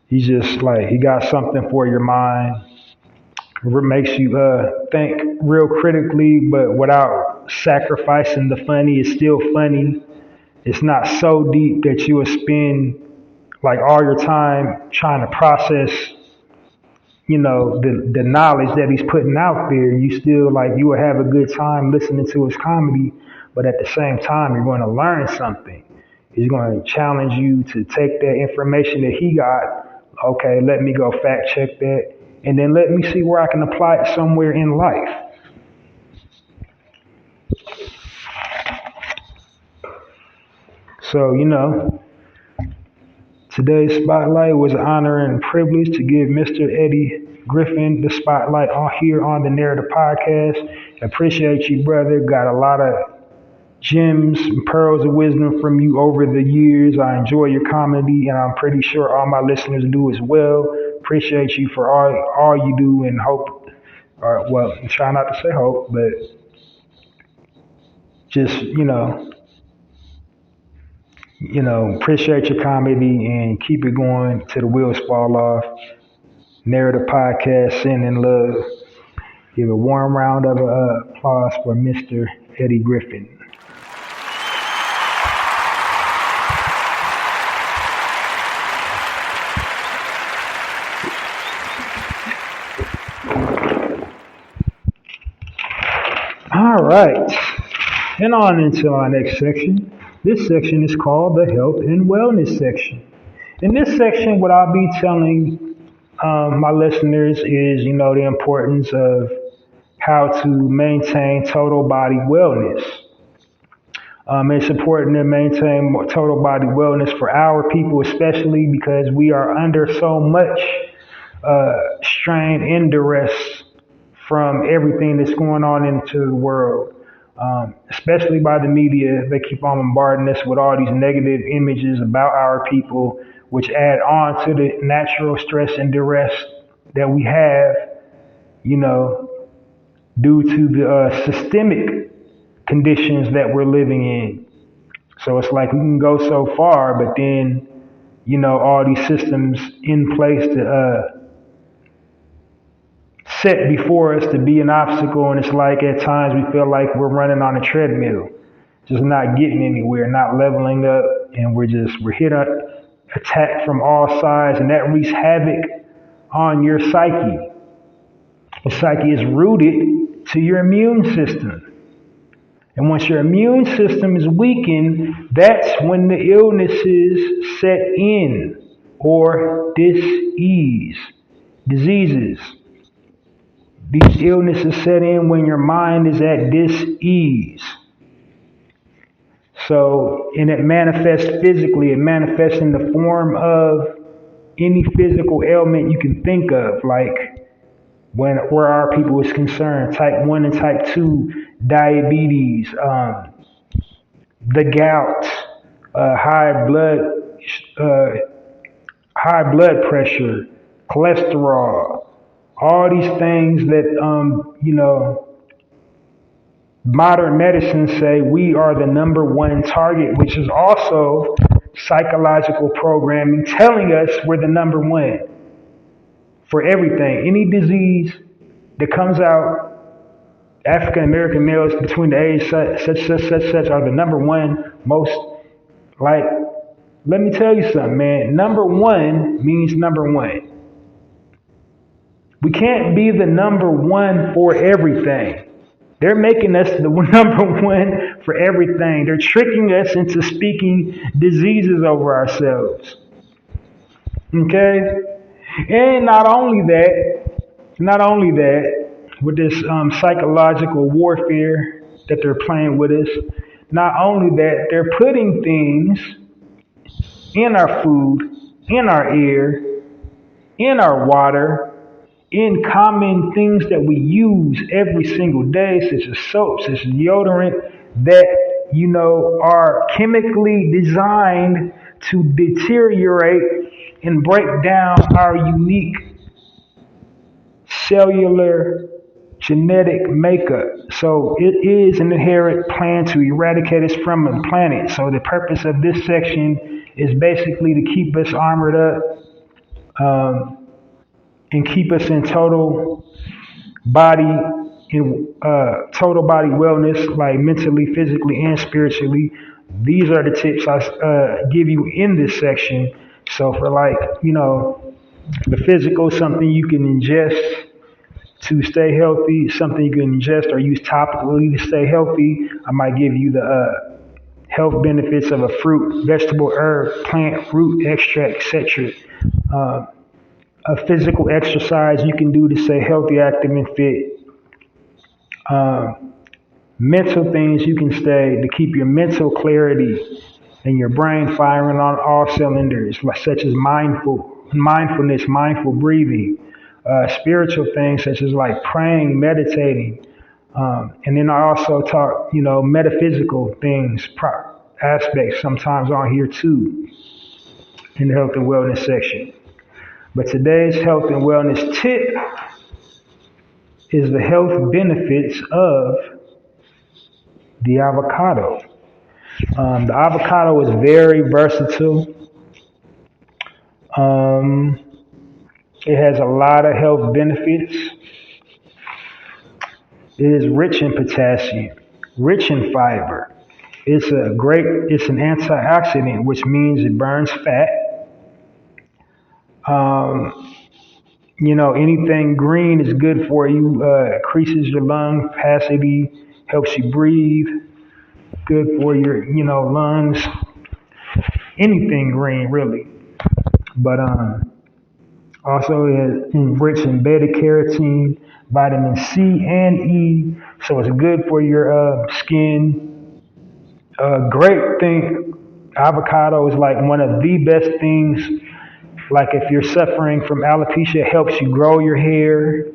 He's just like, he got something for your mind. It makes you think real critically, but without sacrificing the funny. It's still funny. It's not so deep that you will spend like all your time trying to process, the knowledge that he's putting out there. You still like, you will have a good time listening to his comedy, but at the same time, you're going to learn something. He's going to challenge you to take that information that he got. Okay, let me go fact check that. And then let me see where I can apply it somewhere in life. So, today's spotlight was an honor and privilege to give Mr. Eddie Griffin the spotlight here on the Narrator podcast. Appreciate you, brother. Got a lot of gems and pearls of wisdom from you over the years. I enjoy your comedy, and I'm pretty sure all my listeners do as well. Appreciate you for all you do, and hope, or well, try not to say hope, but just, appreciate your comedy and keep it going till the wheels fall off. Narrative podcast, sending love. Give a warm round of applause for Mr. Eddie Griffin. All right, and on into our next section. This section is called the Health and Wellness section. In this section, what I'll be telling my listeners is, the importance of how to maintain total body wellness. It's important to maintain total body wellness for our people, especially because we are under so much strain and duress from everything that's going on into the world, especially by the media. They keep on bombarding us with all these negative images about our people, which add on to the natural stress and duress that we have, due to the systemic conditions that we're living in. So it's like we can go so far, but then, all these systems in place to set before us to be an obstacle, and it's like at times we feel like we're running on a treadmill, just not getting anywhere, not leveling up, and we're hit attack from all sides, and that wreaks havoc on your psyche. The psyche is rooted to your immune system. And once your immune system is weakened, that's when the illnesses set in, or diseases. These illnesses set in when your mind is at dis-ease. So, and it manifests physically. It manifests in the form of any physical ailment you can think of, like where our people is concerned, type 1 and type 2 diabetes, the gout, high blood pressure, cholesterol, all these things that, modern medicine say we are the number one target, which is also psychological programming telling us we're the number one for everything. Any disease that comes out, African American males between the age such are the number one most, like, let me tell you something, man. Number one means number one. We can't be the number one for everything. They're making us the number one for everything. They're tricking us into speaking diseases over ourselves. Okay? And not only that, with this psychological warfare that they're playing with us, not only that, they're putting things in our food, in our air, in our water, in common things that we use every single day, such as soap, such as deodorant, that, are chemically designed to deteriorate and break down our unique cellular genetic makeup. So it is an inherent plan to eradicate us from the planet. So the purpose of this section is basically to keep us armored up, and keep us in total body wellness, like mentally, physically, and spiritually. These are the tips I give you in this section. So for the physical, something you can ingest to stay healthy, something you can ingest or use topically to stay healthy. I might give you the health benefits of a fruit, vegetable, herb, plant, root, extract, etc. A physical exercise you can do to stay healthy, active, and fit. Mental things you can stay to keep your mental clarity and your brain firing on all cylinders, such as mindfulness, mindful breathing. Spiritual things such as like praying, meditating. And then I also talk, metaphysical things, aspects sometimes on here too, in the health and wellness section. But today's health and wellness tip is the health benefits of the avocado. The avocado is very versatile. It has a lot of health benefits. It is rich in potassium, rich in fiber. It's an antioxidant, which means it burns fat. Um, anything green is good for you, increases your lung capacity, helps you breathe, good for your, lungs. Anything green, really. But also it's enriched in beta carotene, vitamin C and E, so it's good for your skin. Great thing, avocado is like one of the best things. Like if you're suffering from alopecia, it helps you grow your hair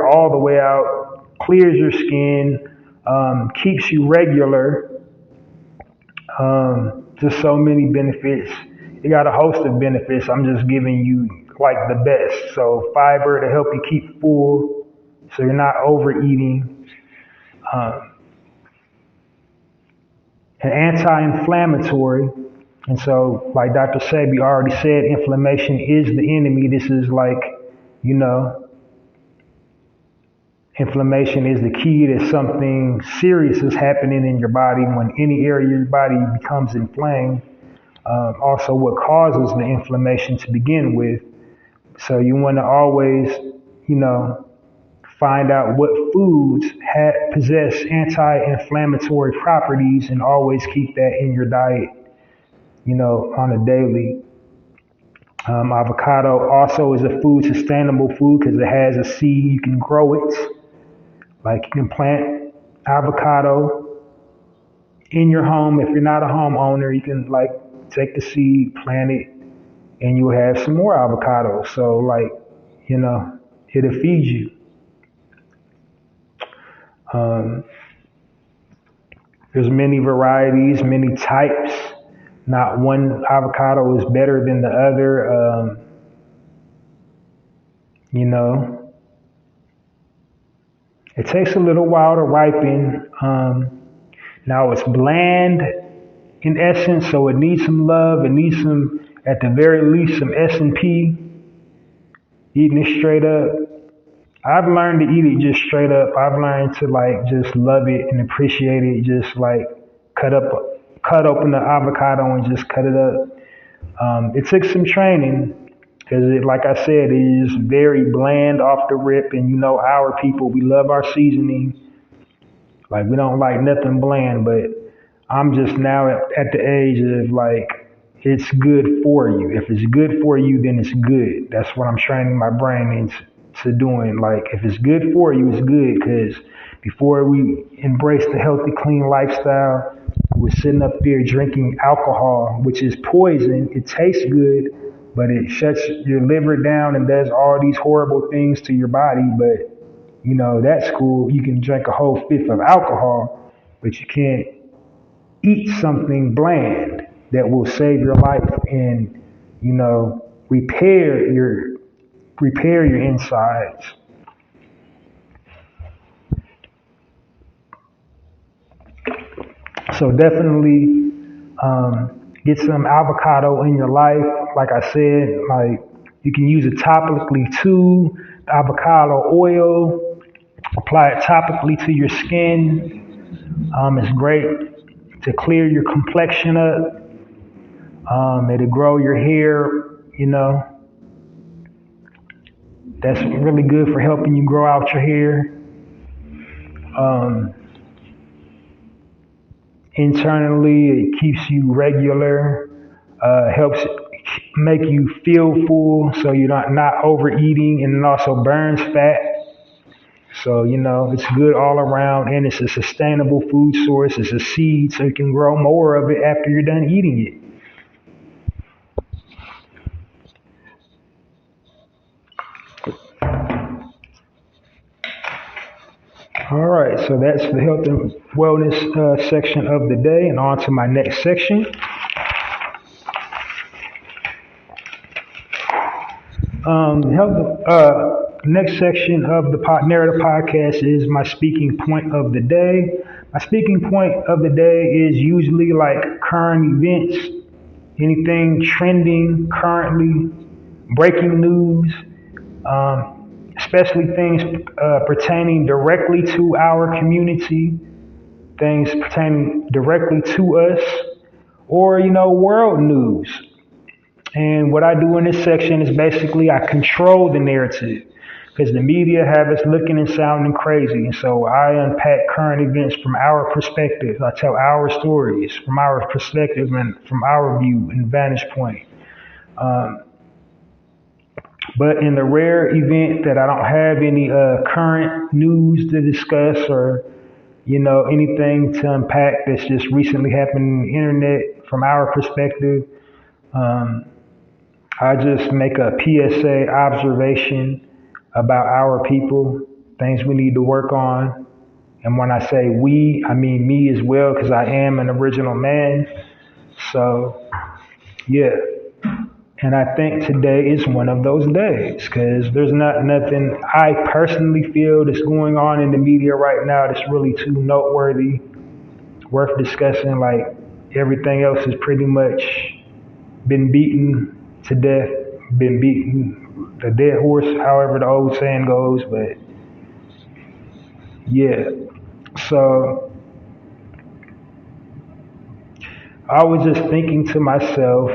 all the way out, clears your skin, keeps you regular. Just so many benefits. It got a host of benefits. I'm just giving you like the best. So fiber to help you keep full, so you're not overeating. An anti-inflammatory. And so, like Dr. Sebi already said, inflammation is the enemy. This is like, you know, inflammation is the key to something serious is happening in your body when any area of your body becomes inflamed. Also, what causes the inflammation to begin with. So you want to always, find out what foods possess anti-inflammatory properties and always keep that in your diet, on a daily. Avocado also is a sustainable food because it has a seed. You can grow it. Like you can plant avocado in your home. If you're not a homeowner, you can like take the seed, plant it, and you'll have some more avocados. So like, it'll feed you. There's many varieties, many types. Not one avocado is better than the other. It takes a little while to ripen. Now it's bland in essence, so it needs some love. It needs some, at the very least, some S&P. Eating it straight up. I've learned to eat it just straight up. I've learned to like just love it and appreciate it. Just like cut open the avocado and just cut it up. It took some training because, like I said, it is very bland off the rip. And our people, we love our seasoning. Like we don't like nothing bland. But I'm just now at the age of like, it's good for you. If it's good for you, then it's good. That's what I'm training my brain into doing. Like, if it's good for you, it's good. Because before we embraced the healthy, clean lifestyle, we were sitting up there drinking alcohol, which is poison. It tastes good, but it shuts your liver down and does all these horrible things to your body. But, that's cool. You can drink a whole fifth of alcohol, but you can't eat something bland that will save your life and, repair your insides. So definitely get some avocado in your life. Like I said, like you can use it topically too. The avocado oil, apply it topically to your skin. It's great to clear your complexion up. It'll grow your hair, That's really good for helping you grow out your hair. Internally, it keeps you regular, helps make you feel full so you're not overeating, and it also burns fat. So, it's good all around, and it's a sustainable food source. It's a seed, so you can grow more of it after you're done eating it. All right, so that's the health and wellness section of the day, and on to my next section. Next section of the Narrator podcast is my speaking point of the day. My speaking point of the day is usually like current events, anything trending currently, breaking news, especially things pertaining directly to our community, things pertaining directly to us, or world news. And what I do in this section is basically I control the narrative because the media have us looking and sounding crazy. And so I unpack current events from our perspective. I tell our stories from our perspective and from our view and vantage point. But in the rare event that I don't have any current news to discuss or anything to unpack that's just recently happened on the internet from our perspective, I just make a PSA observation about our people, things we need to work on. And when I say we, I mean me as well, because I am an original man. So, yeah. And I think today is one of those days, because there's nothing I personally feel that's going on in the media right now that's really too noteworthy, worth discussing. Like everything else has pretty much been beaten to death, been beaten the dead horse, however the old saying goes. But yeah, so I was just thinking to myself,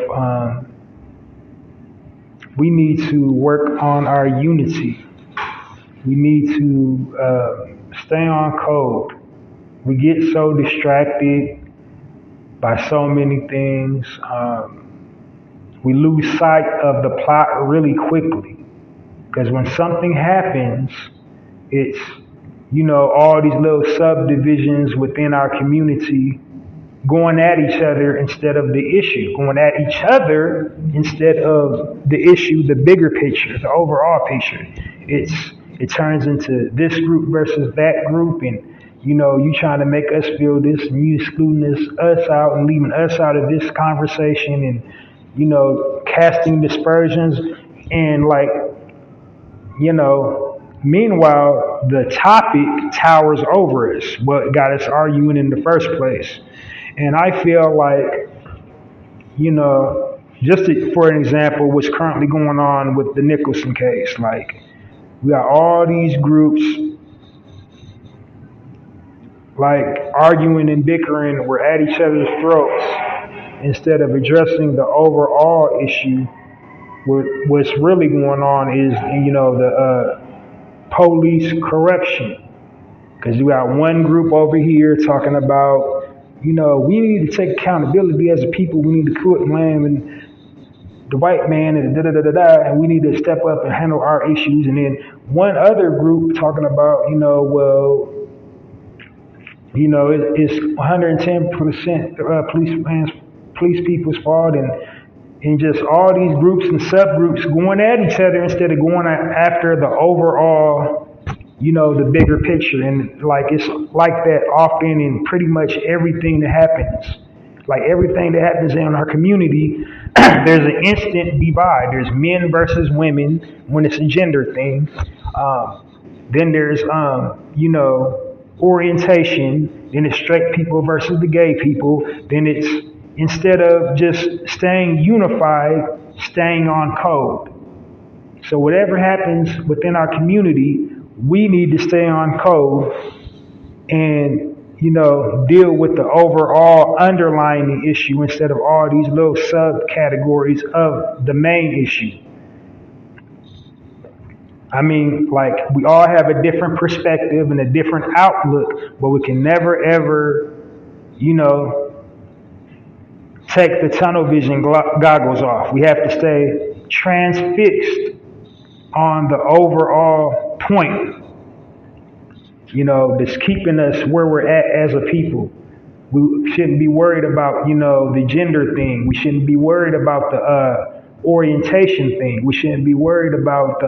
we need to work on our unity. We need to stay on code. We get so distracted by so many things. We lose sight of the plot really quickly. Because when something happens, it's, all these little subdivisions within our community going at each other instead of the issue, going at each other instead of the issue, the bigger picture, the overall picture. It turns into this group versus that group, and you trying to make us feel this, and you excluding us out and leaving us out of this conversation, and casting dispersions, and meanwhile the topic towers over us, what got us arguing in the first place. And I feel like, for an example, what's currently going on with the Nicholson case, like we got all these groups like arguing and bickering, we're at each other's throats instead of addressing the overall issue. What's really going on is, the police corruption. Because you got one group over here talking about, we need to take accountability as a people. We need to quit blaming the white man and and we need to step up and handle our issues. And then one other group talking about, it's 110% police people's fault, and just all these groups and subgroups going at each other instead of going after the overall, the bigger picture. And like it's like that often in pretty much everything that happens. Like everything that happens in our community, there's an instant divide. There's men versus women when it's a gender thing. Then there's orientation. Then it's straight people versus the gay people. Then it's, instead of just staying unified, staying on code. So whatever happens within our community, we need to stay on code and, deal with the overall underlying issue instead of all these little subcategories of the main issue. I mean, like, we all have a different perspective and a different outlook, but we can never, ever, take the tunnel vision goggles off. We have to stay transfixed on the overall point, that's keeping us where we're at as a people. We shouldn't be worried about, the gender thing. We shouldn't be worried about the orientation thing. We shouldn't be worried about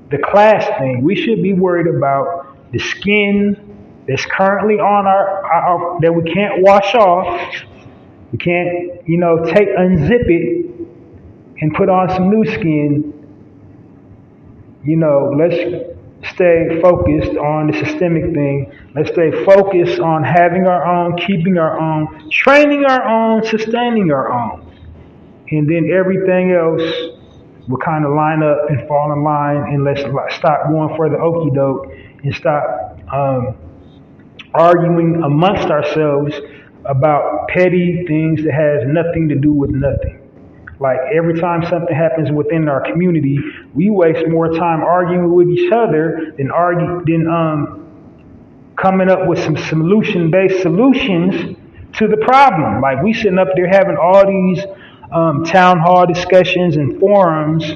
the class thing. We should be worried about the skin that's currently on our that we can't wash off. We can't, unzip it and put on some new skin. Let's stay focused on the systemic thing. Let's stay focused on having our own, keeping our own, training our own, sustaining our own. And then everything else would kind of line up and fall in line, and let's stop going for the okie doke and stop arguing amongst ourselves about petty things that has nothing to do with nothing. Like every time something happens within our community, we waste more time arguing with each other than coming up with some solution-based solutions to the problem. Like we sitting up there having all these town hall discussions and forums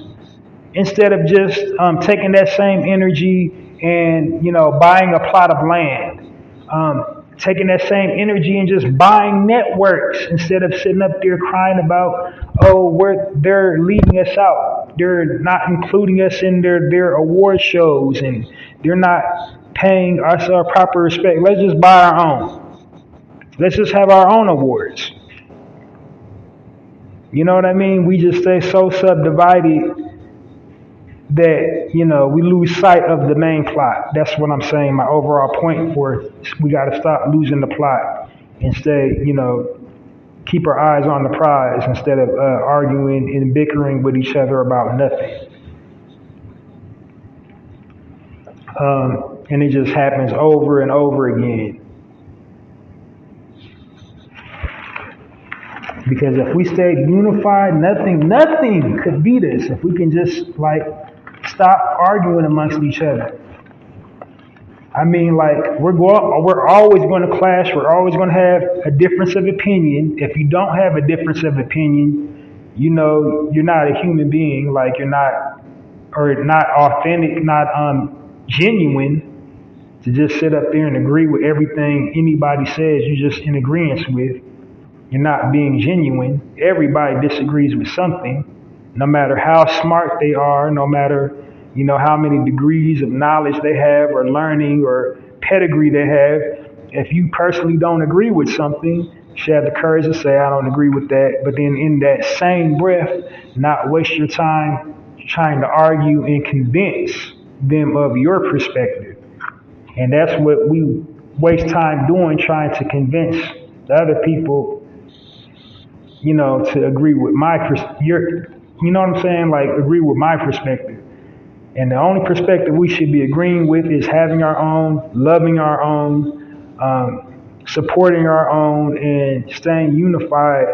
instead of just taking that same energy and buying a plot of land. Taking that same energy and just buying networks instead of sitting up there crying about, they're leaving us out. They're not including us in their award shows, and they're not paying us our proper respect. Let's just buy our own. Let's just have our own awards. You know what I mean? We just stay so subdivided that, we lose sight of the main plot. That's what I'm saying. My overall point for it, we got to stop losing the plot and stay, keep our eyes on the prize instead of arguing and bickering with each other about nothing. And it just happens over and over again. Because if we stayed unified, nothing could beat us. If we can just stop arguing amongst each other. I mean, we're always going to clash. We're always going to have a difference of opinion. If you don't have a difference of opinion, you're not a human being. Like you're not authentic, not genuine. To just sit up there and agree with everything anybody says, you're just in agreement with. You're not being genuine. Everybody disagrees with something, no matter how smart they are, no matter, how many degrees of knowledge they have or learning or pedigree they have. If you personally don't agree with something, you should have the courage to say, I don't agree with that. But then in that same breath, not waste your time trying to argue and convince them of your perspective. And that's what we waste time doing, trying to convince the other people to agree with my agree with my perspective. And the only perspective we should be agreeing with is having our own, loving our own, supporting our own, and staying unified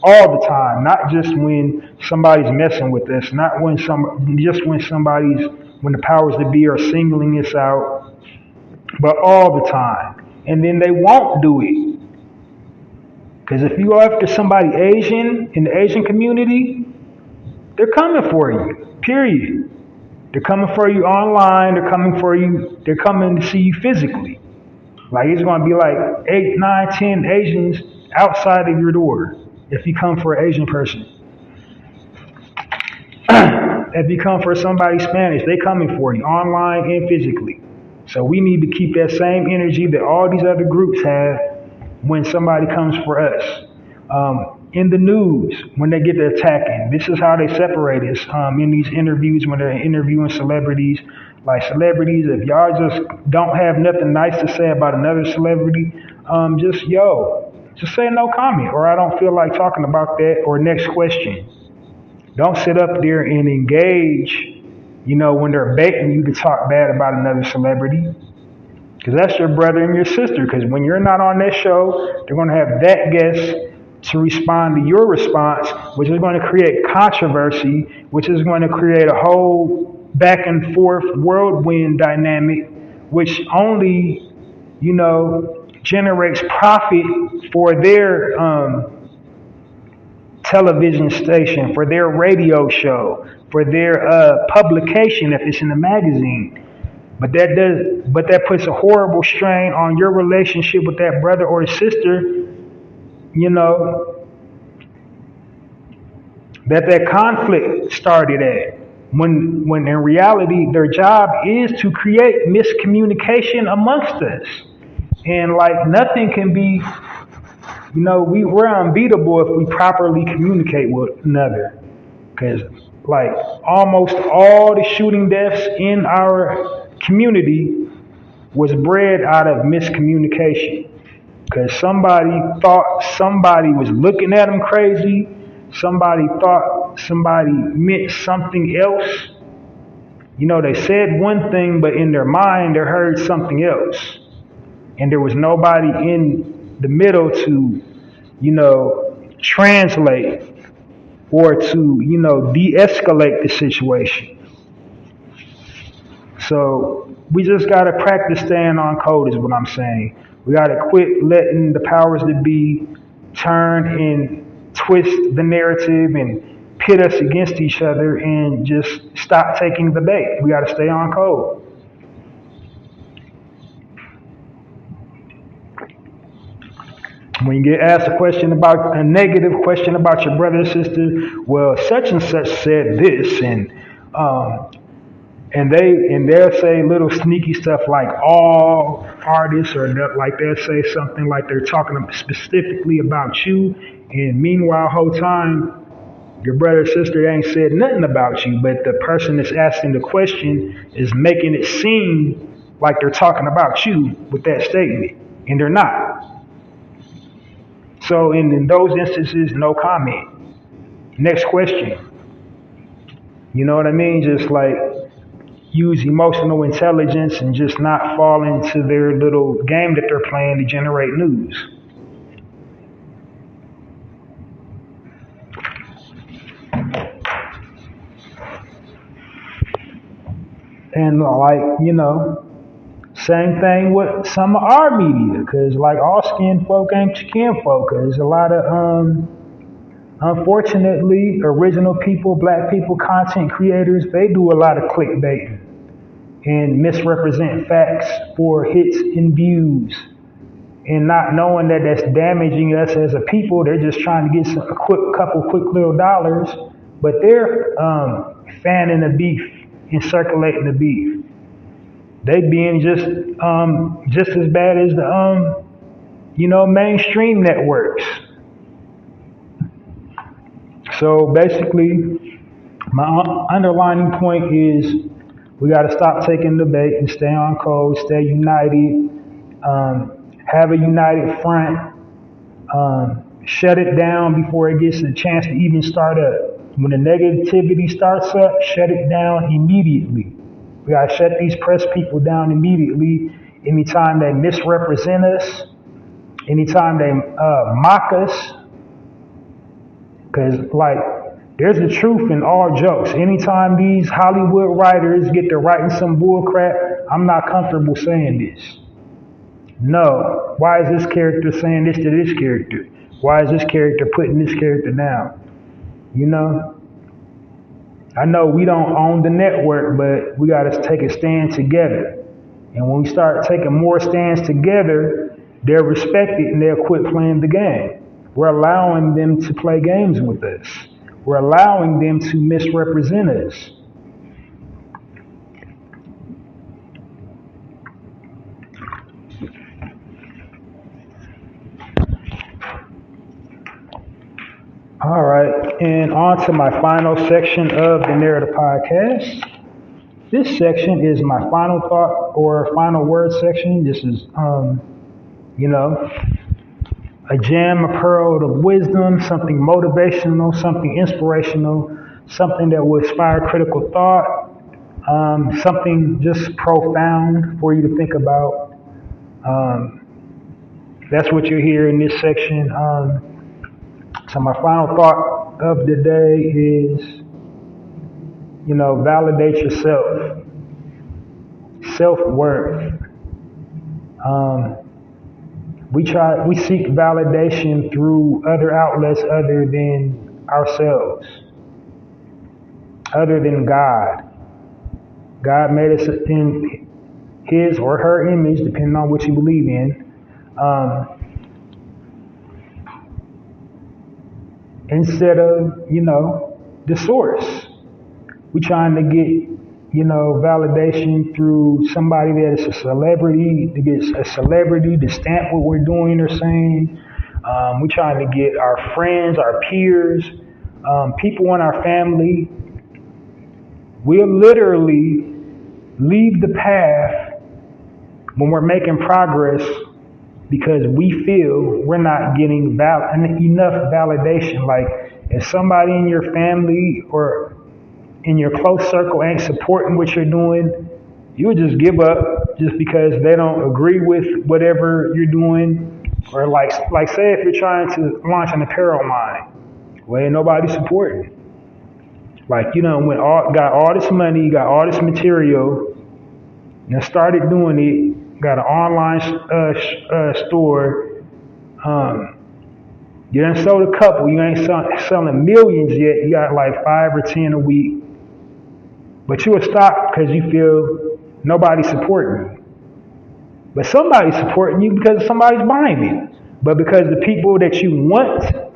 all the time. Not just when somebody's messing with us, not when when the powers that be are singling us out, but all the time. And then they won't do it. Because if you go after somebody Asian in the Asian community, they're coming for you, period. They're coming for you online, they're coming to see you physically. Like it's going to be like 8, 9, 10 Asians outside of your door if you come for an Asian person. If you come for somebody Spanish, they coming for you online and physically. So we need to keep that same energy that all these other groups have when somebody comes for us. In the news, when they get to attacking, this is how they separate us. In these interviews, when they're interviewing celebrities, if y'all just don't have nothing nice to say about another celebrity, just say no comment, or I don't feel like talking about that, or next question. Don't sit up there and engage, when they're baiting you to talk bad about another celebrity. Because that's your brother and your sister. Because when you're not on that show, they're going to have that guest to respond to your response, which is going to create controversy, which is going to create a whole back and forth whirlwind dynamic, which only, generates profit for their television station, for their radio show, for their publication if it's in a magazine. But that puts a horrible strain on your relationship with that brother or sister, that conflict started at. When in reality, their job is to create miscommunication amongst us. And nothing can be, we're unbeatable if we properly communicate with another. Because almost all the shooting deaths in our community was bred out of miscommunication. Because somebody thought somebody was looking at them crazy. Somebody thought somebody meant something else. They said one thing, but in their mind they heard something else. And there was nobody in the middle to, translate or to, de-escalate the situation. So we just got to practice staying on code is what I'm saying. We got to quit letting the powers that be turn and twist the narrative and pit us against each other and just stop taking the bait. We got to stay on code. When you get asked a negative question about your brother or sister, well, such and such said this, and they'll say little sneaky stuff like all artists, or like they'll say something like they're talking specifically about you, and meanwhile, whole time your brother or sister ain't said nothing about you, but the person that's asking the question is making it seem like they're talking about you with that statement, and they're not. So in those instances, no comment. Next question. You know what I mean? Just like use emotional intelligence and just not fall into their little game that they're playing to generate news. And same thing with some of our media, because like all skin folk ain't kin folk. There's a lot of, unfortunately, original people, black people, content creators, they do a lot of clickbaiting and misrepresent facts for hits and views, and not knowing that that's damaging us as a people. They're just trying to get a couple quick little dollars, but they're fanning the beef and circulating the beef. They being just as bad as the mainstream networks. So basically, my underlining point is we got to stop taking the bait and stay on code, stay united, have a united front, shut it down before it gets a chance to even start up. When the negativity starts up, shut it down immediately. We got to shut these press people down immediately. Anytime they misrepresent us, anytime they mock us, because there's the truth in all jokes. Anytime these Hollywood writers get to writing some bull crap, I'm not comfortable saying this. No. Why is this character saying this to this character? Why is this character putting this character down? I know we don't own the network, but we got to take a stand together. And when we start taking more stands together, they'll respect it and they'll quit playing the game. We're allowing them to play games with us. We're allowing them to misrepresent us. All right, and on to my final section of the Narrator podcast. This section is my final thought or final word section. This is, a gem, a pearl of wisdom, something motivational, something inspirational, something that will inspire critical thought, something just profound for you to think about. That's what you'll hear in this section. So my final thought of the day is, validate yourself. Self-worth. We seek validation through other outlets other than ourselves, other than God. God made us in His or her image, depending on what you believe in. Instead of, the source. We're trying to get, validation through somebody that is a celebrity, to get a celebrity to stamp what we're doing or saying. We're trying to get our friends, our peers, people in our family. We'll literally leave the path when we're making progress because we feel we're not getting enough validation. Like if somebody in your family or in your close circle ain't supporting what you're doing, you would just give up just because they don't agree with whatever you're doing. Or like say if you're trying to launch an apparel line, well, ain't nobody supporting. Like, got all this money, you got all this material, and started doing it, got an online store, you done sold a couple, you ain't selling millions yet, you got like 5 or 10 a week, but you will stop because you feel nobody's supporting you. But somebody's supporting you because somebody's buying it. But because the people that you want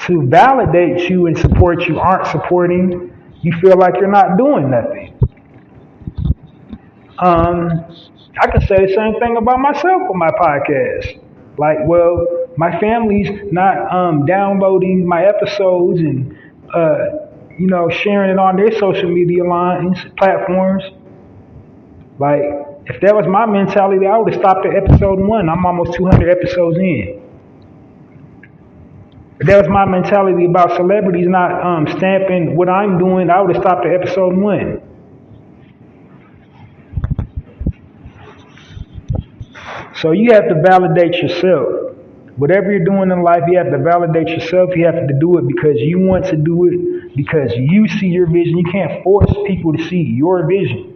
to validate you and support you aren't supporting, you feel like you're not doing nothing. I can say the same thing about myself with my podcast. Like, well, my family's not downloading my episodes and sharing it on their social media lines, platforms. Like, if that was my mentality, I would have stopped at episode 1. I'm almost 200 episodes in. If that was my mentality about celebrities not stamping what I'm doing, I would have stopped at episode 1. So you have to validate yourself. Whatever you're doing in life, you have to validate yourself. You have to do it because you want to do it, because you see your vision. You can't force people to see your vision.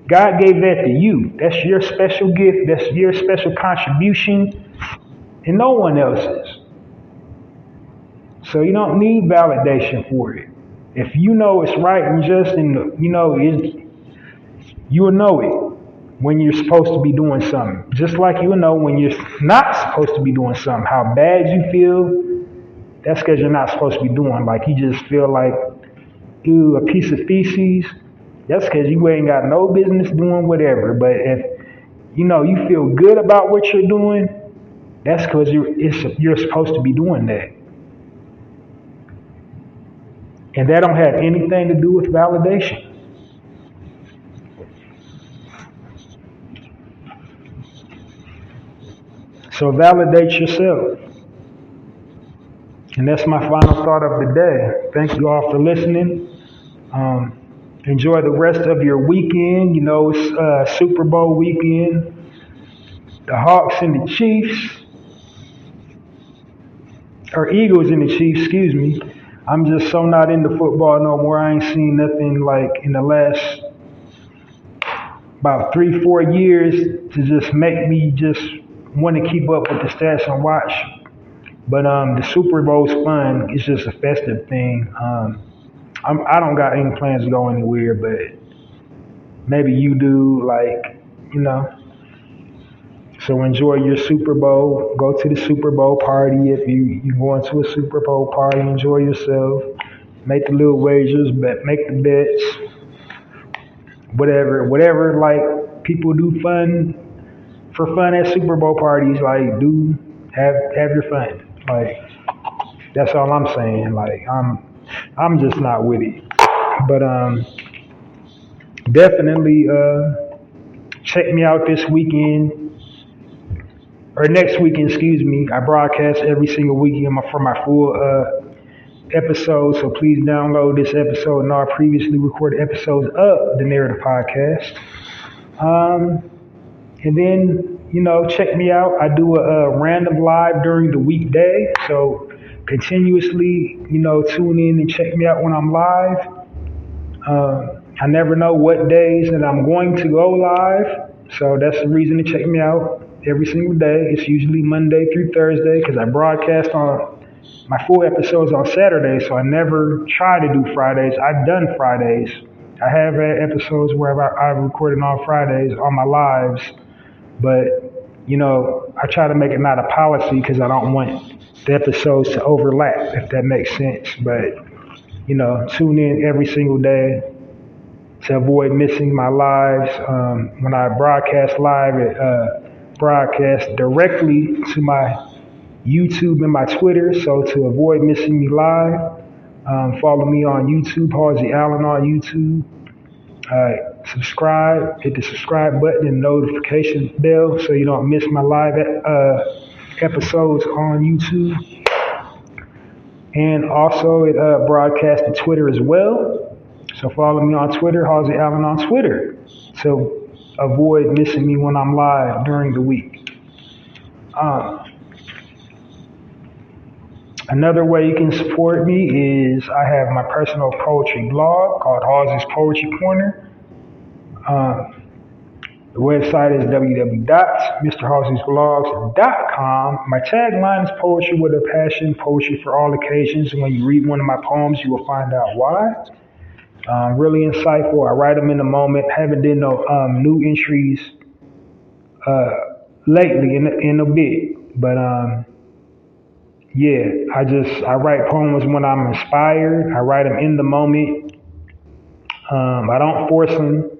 God gave that to you. That's your special gift. That's your special contribution, and no one else's. So you don't need validation for it. If you know it's right and just, and you'll know it when you're supposed to be doing something. Just like you'll know when you're not supposed to be doing something. How bad you feel, that's because you're not supposed to be doing. Like you just feel like, a piece of feces. That's because you ain't got no business doing whatever. But if you feel good about what you're doing, that's because you're supposed to be doing that. And that don't have anything to do with validation. So validate yourself. And that's my final thought of the day. Thank you all for listening. Enjoy the rest of your weekend. It's Super Bowl weekend. The Hawks and the Chiefs, or Eagles and the Chiefs, excuse me. I'm just so not into football no more. I ain't seen nothing like in the last about 3-4 years to just make me just want to keep up with the stats and watch. But the Super Bowl's fun. It's just a festive thing. I don't got any plans to go anywhere, but maybe you do, So enjoy your Super Bowl. Go to the Super Bowl party. If you're going to a Super Bowl party, enjoy yourself. Make the little wagers, make the bets. Whatever, like people do for fun at Super Bowl parties, like do have your fun. Like that's all I'm saying. Like I'm just not with it. But definitely check me out this weekend. Or next weekend, excuse me. I broadcast every single weekend for my full episodes, so please download this episode and all previously recorded episodes of the Narrator podcast. And then, check me out. I do a random live during the weekday, so continuously, tune in and check me out when I'm live. I never know what days that I'm going to go live, so that's the reason to check me out. Every single day. It's usually Monday through Thursday because I broadcast on my full episodes on Saturday, so I never try to do Fridays. I've done Fridays. I have had episodes where I've recorded on Fridays on my lives, but I try to make it not a policy because I don't want the episodes to overlap, if that makes sense. But tune in every single day to avoid missing my lives. When I broadcast live, broadcast directly to my YouTube and my Twitter, so to avoid missing me live, follow me on YouTube, Halsey Allen on YouTube. Subscribe, hit the subscribe button and notification bell so you don't miss my live episodes on YouTube. And also it broadcasts to Twitter as well. So follow me on Twitter, Halsey Allen on Twitter, to avoid missing me when I'm live during the week. Another way you can support me is I have my personal poetry blog called Halsey's Poetry Corner. The website is www.mrhalseysblogs.com. My tagline is poetry with a passion, poetry for all occasions. And when you read one of my poems, you will find out why. Really insightful. I write them in the moment. Haven't done no new entries lately in a bit, but yeah, I write poems when I'm inspired. I write them in the moment. I don't force them.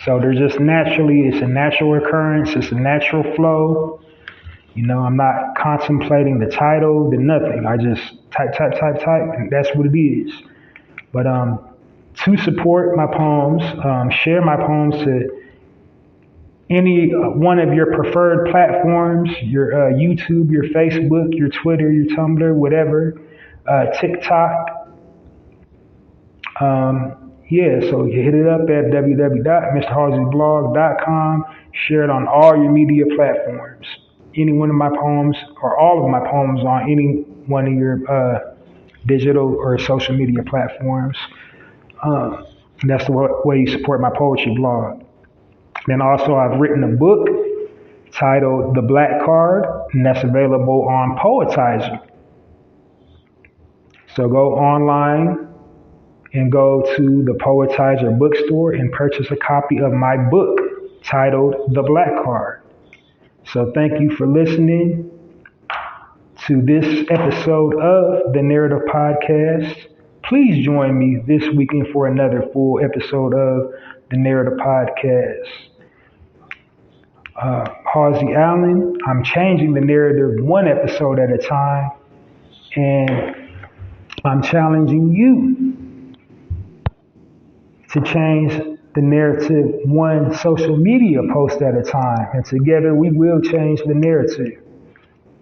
So they're just it's a natural occurrence, it's a natural flow. I'm not contemplating the title, the nothing. I just type, and that's what it is. But to support my poems, share my poems to any one of your preferred platforms, your YouTube, your Facebook, your Twitter, your Tumblr, whatever, TikTok. So you hit it up at www.mrhalseysblog.com. Share it on all your media platforms. Any one of my poems or all of my poems on any one of your digital or social media platforms. And that's the way you support my poetry blog. Then also I've written a book titled The Black Card, and that's available on Poetizer. So go online and go to the Poetizer bookstore and purchase a copy of my book titled The Black Card. So thank you for listening to this episode of the Narrative Podcast. Please join me this weekend for another full episode of the Narrative Podcast. Halsey Allen, I'm changing the narrative one episode at a time, and I'm challenging you to change the narrative one social media post at a time, and together we will change the narrative.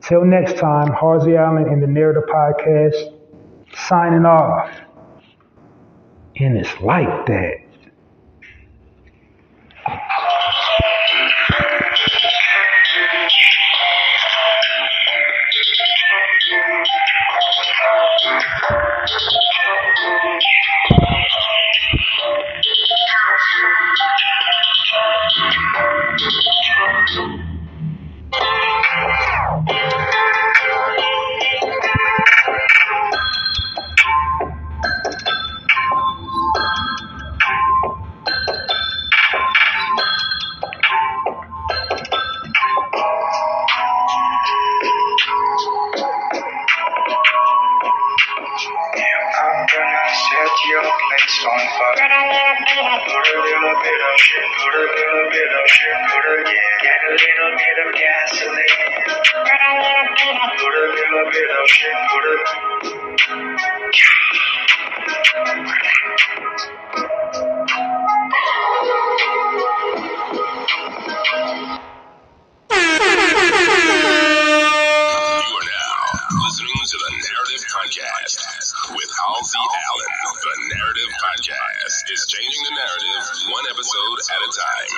Till next time, Halsey Allen and the Narrative Podcast signing off. And it's like that. Set your place on fire. Put a little bit of shit, put a little bit of shit, get a little bit of gasoline. Put a little bit of shit, listening to the Narrative Podcast with Halsey Allen. The Narrative Podcast is changing the narrative one episode at a time.